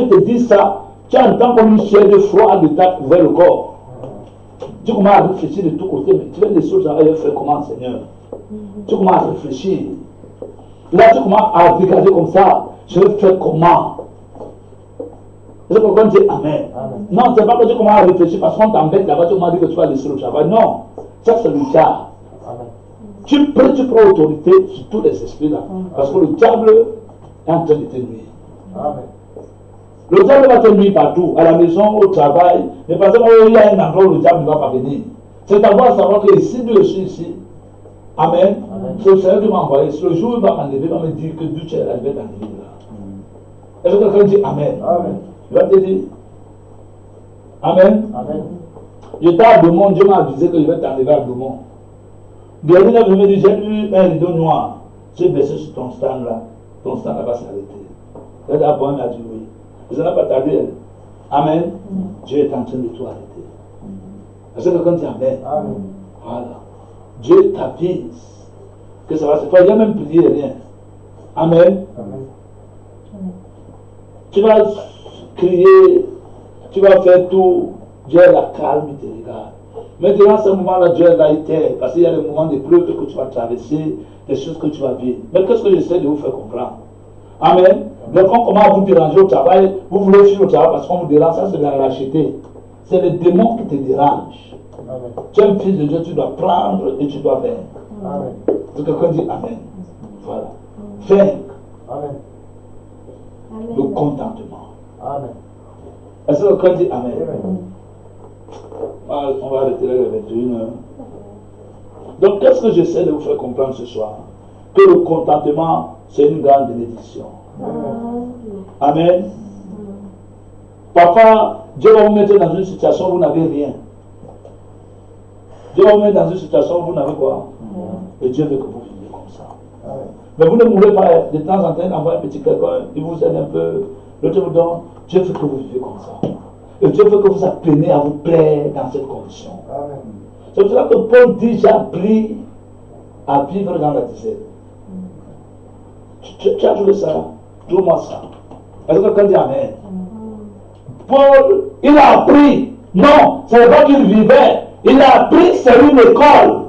te dit ça, tu entends comme une chair de froid de tape vers le corps. Tu commences à réfléchir de tous côtés, mais tu veux des choses à faire comment, Seigneur? Tu commences à réfléchir. Là, tu commences à regarder comme ça. Je vais faire comment? Est-ce que quelqu'un dit Amen? Amen. Non, c'est pas que tu commences à réfléchir parce qu'on t'embête là-bas, tu m'as dit que tu vas laisser le travail. Non, ça c'est le diable. Amen. Tu prends autorité sur tous les esprits là. Parce que le diable est en train de te nuire. Amen. Le diable va te nuire partout, à la maison, au travail. Mais parce qu'il y a un endroit où le diable ne va pas venir. C'est d'abord à savoir que si Dieu est ici, Amen, c'est le Seigneur qui m'a envoyé. Si le jour où il va m'enlever, il va me dire que Dieu tu es là, je vais t'enlever là. Est-ce que quelqu'un dit Amen? Amen. Il va te dire Amen. Amen. J'étais à Beaumont, Dieu m'a avisé que je vais t'enlever à Beaumont. Dernier jour, il me dit, j'ai vu un rideau noir. J'ai baissé sur ton stand là. Ton stand là va s'arrêter. Et d'abord, il m'a dit oui. Ça n'a pas tardé. Amen. Dieu est en train de tout arrêter. Est-ce que quelqu'un dit Amen? Amen. Voilà. Dieu t'avise que ça va se faire. Il n'y a même prié rien. Amen. Amen. Tu vas crier, tu vas faire tout. Dieu est là, calme, il te regarde. Mais durant ce moment-là, Dieu est là, il t'aide. Parce qu'il y a des moments d'épreuve que tu vas traverser, des choses que tu vas vivre. Mais qu'est-ce que j'essaie de vous faire comprendre? Amen. Donc, on commence à vous déranger au travail, vous voulez fuir au travail parce qu'on vous dérange, ça c'est de la lâcheté. C'est le démon qui te dérange. Amen. Tu es un fils de Dieu, tu dois prendre et tu dois vaincre. Amen. Donc quelqu'un dit Amen. Voilà. Vaincre Amen. le contentement. Amen. Est-ce que quelqu'un dit Amen? Amen. On va arrêter là les 21 heures. Donc qu'est-ce que j'essaie de vous faire comprendre ce soir? Que le contentement, c'est une grande bénédiction. Amen. Parfois, Dieu va vous mettre dans une situation où vous n'avez rien. Dieu va vous mettre dans une situation où vous n'avez quoi? Et Dieu veut que vous viviez comme ça. Amen. Mais vous ne mourrez pas de temps en temps, envoyer un petit quelqu'un, il vous aide un peu, l'autre vous donne. Dieu veut que vous viviez comme ça. Et Dieu veut que vous apprenez à vous plaire dans cette condition. Amen. C'est pour cela que Paul dit, j'ai appris à vivre dans la disette. Tu as trouvé ça? Trouve-moi ça. Est-ce que quelqu'un dit Amen? Paul, il a appris. Non, ce n'est pas qu'il vivait. Il a appris, c'est une école.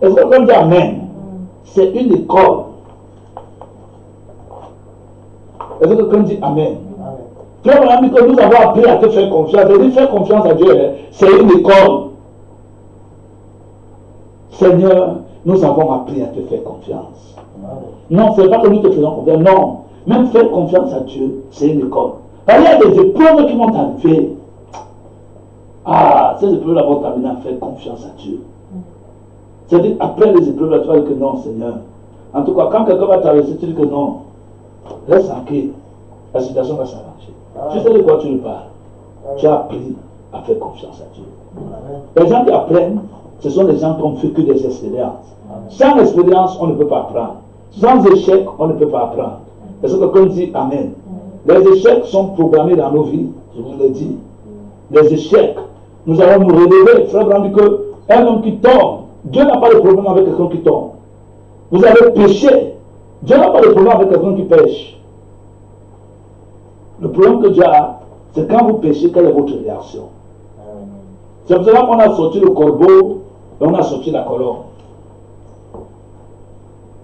Est-ce que quelqu'un dit Amen? C'est une école. Est-ce que quelqu'un dit Amen? Amen. Frère, mon ami, que nous avons appris à te faire confiance. C'est-à-dire faire confiance à Dieu, hein, c'est une école. Seigneur, nous avons appris à te faire confiance. Amen. Non, ce n'est pas que nous te faisons confiance. Non, même faire confiance à Dieu, c'est une école. Il y a des épreuves qui vont t'arriver. Ah, ces épreuves-là vont t'amener à faire confiance à Dieu. C'est-à-dire, après les épreuves, tu vas dire que non, Seigneur. En tout cas, quand quelqu'un va traverser, tu dis que non. Reste tranquille. La situation va s'arranger. Tu sais de quoi tu lui parles. Tu as appris à faire confiance à Dieu. Amen. Les gens qui apprennent, ce sont les gens qui ont fait que des expériences. Sans expérience, on ne peut pas apprendre. Sans échec, on ne peut pas apprendre. Est-ce que quelqu'un dit Amen? Les échecs sont programmés dans nos vies, je vous l'ai dit. Les échecs, nous allons nous relever. Frère Brandt dit qu'un homme qui tombe, Dieu n'a pas de problème avec quelqu'un qui tombe. Vous avez péché. Dieu n'a pas de problème avec quelqu'un qui pêche. Le problème que Dieu a, c'est quand vous péchez, quelle est votre réaction? C'est pour cela qu'on a sorti le corbeau et on a sorti la colombe.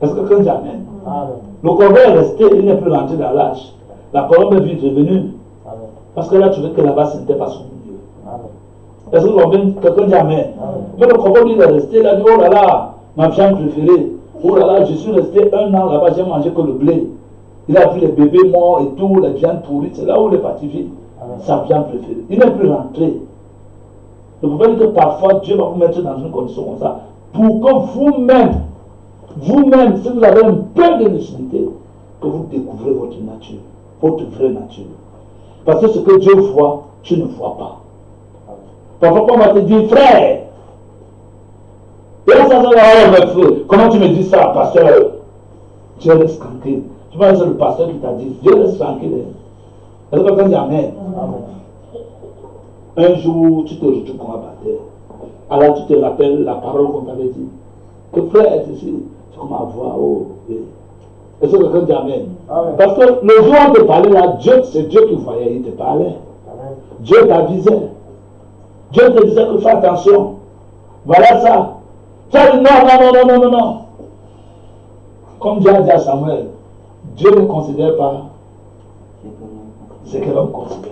Est-ce que quelqu'un dit Amen? Amen. Le corbeau est resté, il n'est plus rentré dans l'âge. La colombe est vite revenue. Amen. Parce qu'elle a trouvé que là-bas, ce n'était pas son milieu. Amen. Est-ce que quelqu'un dit Amen? Amen. Mais le corbeau, lui, il est resté, il a dit, oh là là, ma viande préférée. Oh là là, je suis resté 1 an là-bas, j'ai mangé que le blé. Il a vu les bébés morts et tout, les viandes pourries. C'est là où il est parti vivre. Sa viande préférée. Il n'est plus rentré. Je vous dire que parfois, Dieu va vous mettre dans une condition comme ça pour que vous-même, si vous avez un peu de lucidité, que vous découvrez votre nature, votre vraie nature. Parce que ce que Dieu voit, tu ne vois pas. Parfois, on va te dire, frère, et là, ça comment tu me dis ça, pasteur? Tu restes tranquille. Tu vois, c'est le pasteur qui t'a dit, Dieu reste tranquille. Est-ce que quelqu'un dit Amen? Amen. Un jour, tu te retrouves comme un baptême. Alors tu te rappelles la parole qu'on t'avait dit. Que frère, ceci, tu commences à voir, oh, oui. Est-ce que quelqu'un dit Amen? Amen. Parce que le jour où on te parlait là, Dieu, c'est Dieu qui voyait, il te parlait. Amen. Dieu t'avisait. Dieu te disait que fais attention. Voilà ça. Tu as dit non. Comme Dieu a dit à Samuel, Dieu ne considère pas ce que l'homme considère.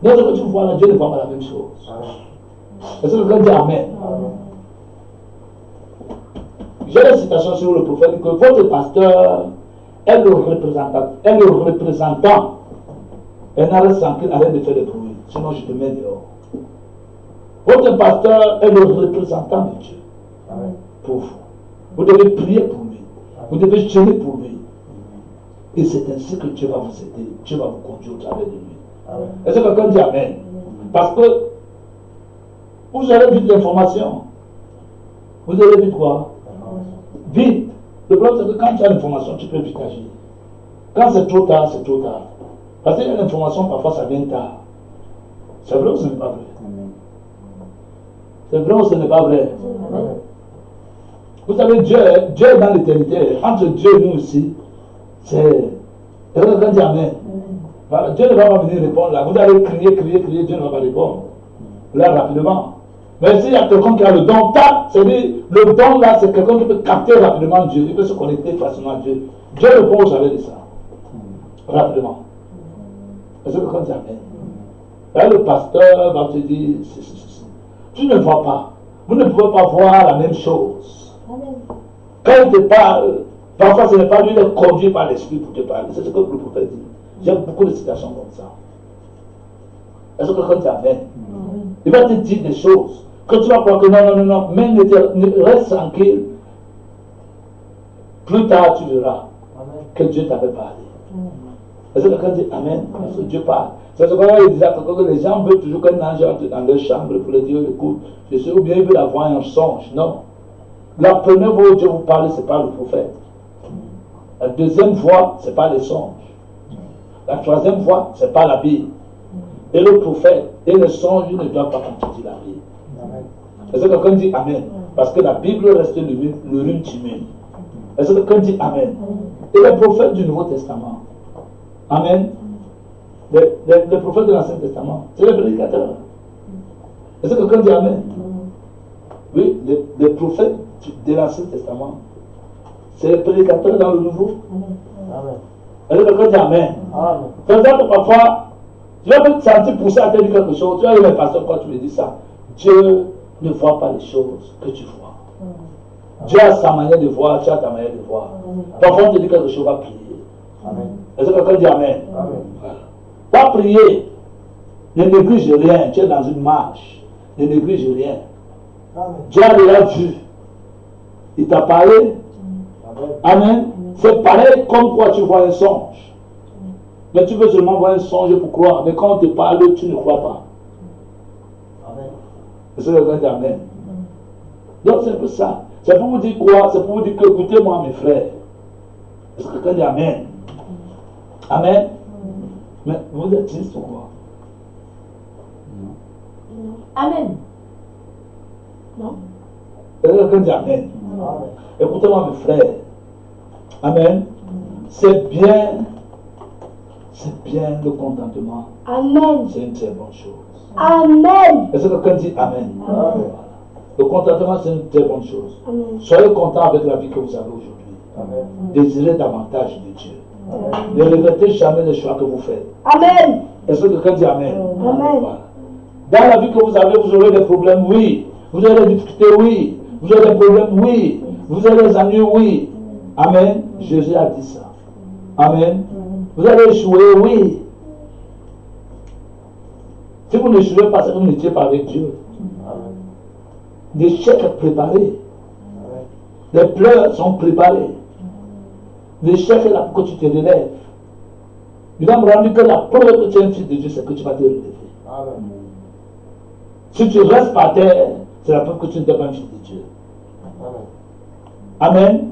Donc ce que tu vois là, Dieu ne voit pas la même chose. Amen. Est-ce que quelqu'un dit Amen? Amen. J'ai une citation sur le prophète dit que votre pasteur est le représentant. Et n'arrête tranquille, arrête de faire des bruits. Sinon je te mets dehors. Votre pasteur est le représentant de Dieu Amen. pour vous. Vous devez prier pour lui. Vous devez jeûner pour lui. Et c'est ainsi que Dieu va vous aider. Dieu va vous conduire au travers de lui. Amen. Est-ce que quelqu'un dit Amen? Parce que vous avez vite l'information. Vous avez vite quoi? Vite. Le problème c'est que quand tu as l'information, tu peux vite agir. Quand c'est trop tard, c'est trop tard. Parce qu'il y a l'information, parfois ça vient tard. C'est vrai ou ce n'est pas vrai? C'est vrai ou ce n'est pas vrai? Amen. Vous savez, Dieu est dans l'éternité. Entre Dieu et nous aussi, c'est... Et quelqu'un dit Amen. Voilà, Dieu ne va pas venir répondre là. Vous allez crier, Dieu ne va pas répondre. Là, rapidement. Mais s'il y a quelqu'un qui a le don, c'est-à-dire, le don là, c'est quelqu'un qui peut capter rapidement Dieu. Il peut se connecter facilement à Dieu. Dieu répond, vous savez de ça. Rapidement. Est-ce que quelqu'un dit Amen? Là, le pasteur va te dire, tu ne vois pas. Vous ne pouvez pas voir la même chose. Quand il te parle, parfois ce n'est pas lui qui est conduit par l'esprit pour te parler. C'est ce que le prophète dit. J'aime beaucoup de citations comme ça. Est-ce que quelqu'un dit Amen? Il va te dire des choses que tu vas croire que non, mais reste tranquille. Plus tard, tu verras que Dieu t'avait parlé. Est-ce que quelqu'un dit Amen? Parce que Dieu parle. C'est ce qu'on disait que les gens veulent toujours qu'un ange entre dans leur chambre pour leur dire écoute, je sais, ou bien ils veulent avoir un songe. Non. La première fois où Dieu vous parle, ce n'est pas le prophète. La deuxième fois, ce n'est pas les songes. La troisième fois, ce n'est pas la Bible. Et le prophète et le songe ne doivent pas contredire la Bible. Est-ce que quelqu'un dit Amen? Parce que la Bible reste l'urine humaine. Est-ce que quelqu'un dit Amen? Et les prophètes du Nouveau Testament. Amen. Les prophètes de l'Ancien Testament, c'est les prédicateurs. Est-ce que quelqu'un dit Amen? Oui, les prophètes de l'Ancien Testament, c'est les prédicateurs dans le Nouveau. Amen. Est-ce que quelqu'un dit Amen? C'est ça que parfois, tu vas te sentir pousser à te dire quelque chose. Tu vas dire, mais pasteur, quand tu me dis ça, Dieu ne voit pas les choses que tu vois. Dieu a sa manière de voir, tu as ta manière de voir. Parfois, on te dit quelque chose, va prier. Amen. Est-ce que quelqu'un dit Amen? Amen. Voilà. Va prier. Ne néglige rien. Tu es dans une marche. Ne néglige rien. Amen. Dieu a déjà vu. Il t'a parlé. Amen. C'est pareil comme quoi tu vois un songe. Mais tu veux seulement voir un songe pour croire. Mais quand on te parle, tu ne crois pas. Amen. Est-ce que quelqu'un dit Amen? Donc c'est un peu ça. C'est pour vous dire quoi? C'est pour vous dire que écoutez-moi mes frères. Est-ce que quelqu'un dit Amen? Amen. Mais vous êtes triste ou quoi? Amen. Non. Est-ce que quelqu'un dit Amen? Amen. Écoutez-moi mes frères. Amen. C'est bien le contentement. Amen. C'est une très bonne chose. Amen. Est-ce que quelqu'un dit Amen? Amen. Voilà. Le contentement, c'est une très bonne chose. Amen. Soyez content avec la vie que vous avez aujourd'hui. Amen. Désirez davantage de Dieu. Amen. Ne regrettez jamais les choix que vous faites. Amen. Est-ce que quelqu'un dit Amen? Amen. Voilà. Dans la vie que vous avez, vous aurez des problèmes, oui. Vous aurez des difficultés, oui. Vous aurez des problèmes, oui. Vous aurez des ennuis, oui. Amen. Jésus a dit ça. Amen. Vous allez échouer, oui. Si vous n'échouez pas, c'est que vous n'étiez pas avec Dieu. Amen. L'échec est préparé. Amen. Les pleurs sont préparés. L'échec est là pour que tu te relèves. Il va me rendre que la preuve que tu es un fils de Dieu, c'est que tu vas te relever. Amen. Si tu restes par terre, c'est la preuve que tu n'es pas un fils de Dieu. Amen. Amen. Amen.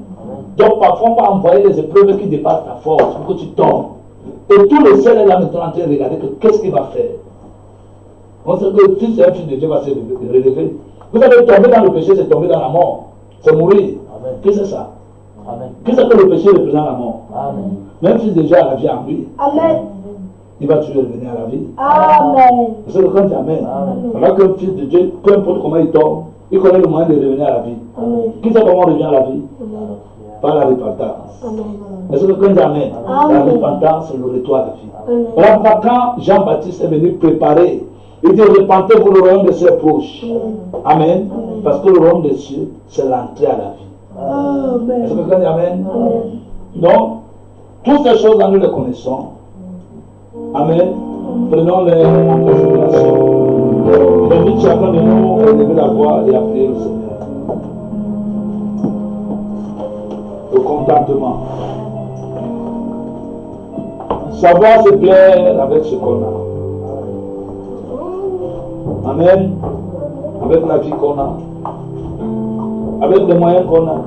Donc parfois on va envoyer des épreuves qui dépassent ta force pour que tu tombes. Et tout le ciel est là maintenant en train de regarder que qu'est-ce qu'il va faire. On sait que si c'est un fils de Dieu, va se relever. Vous savez, tomber dans le péché, c'est tomber dans la mort. C'est mourir. Amen. Qu'est-ce que c'est ça? Amen. Qu'est-ce que le péché représente la mort? Amen. Même fils de Dieu a la vie en lui. Amen. Il va toujours revenir à la vie. Amen. C'est le quand Amen. Amen. Alors qu'un fils de Dieu, peu importe comment il tombe, il connaît le moyen de revenir à la vie. Amen. Qui sait comment on revient à la vie? Amen. Par la repentance. Amen. Est-ce que quand Amen? La Amen. repentance, c'est le retour à la vie. Amen. Voilà quand Jean-Baptiste est venu préparer, il dit repentez pour le royaume des cieux proche. Amen. Parce que le royaume des cieux, c'est l'entrée à la vie. Est-ce que quand Amen? Amen. Donc, toutes ces choses-là, nous les connaissons. Amen. Prenons-les en considération. J'invite chacun de nous à lever la voix et à prier le Seigneur. Le contentement. Savoir se plaire avec ce qu'on a. Amen. Avec la vie qu'on a. Avec les moyens qu'on a.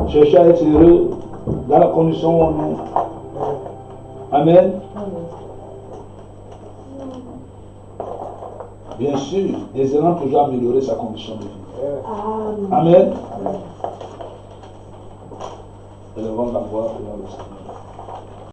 Chercher à être heureux dans la condition où on est. Amen. Bien sûr, désirant toujours améliorer sa condition de vie. Amen. Amen. Amen. Élevons la voix, prions le Seigneur.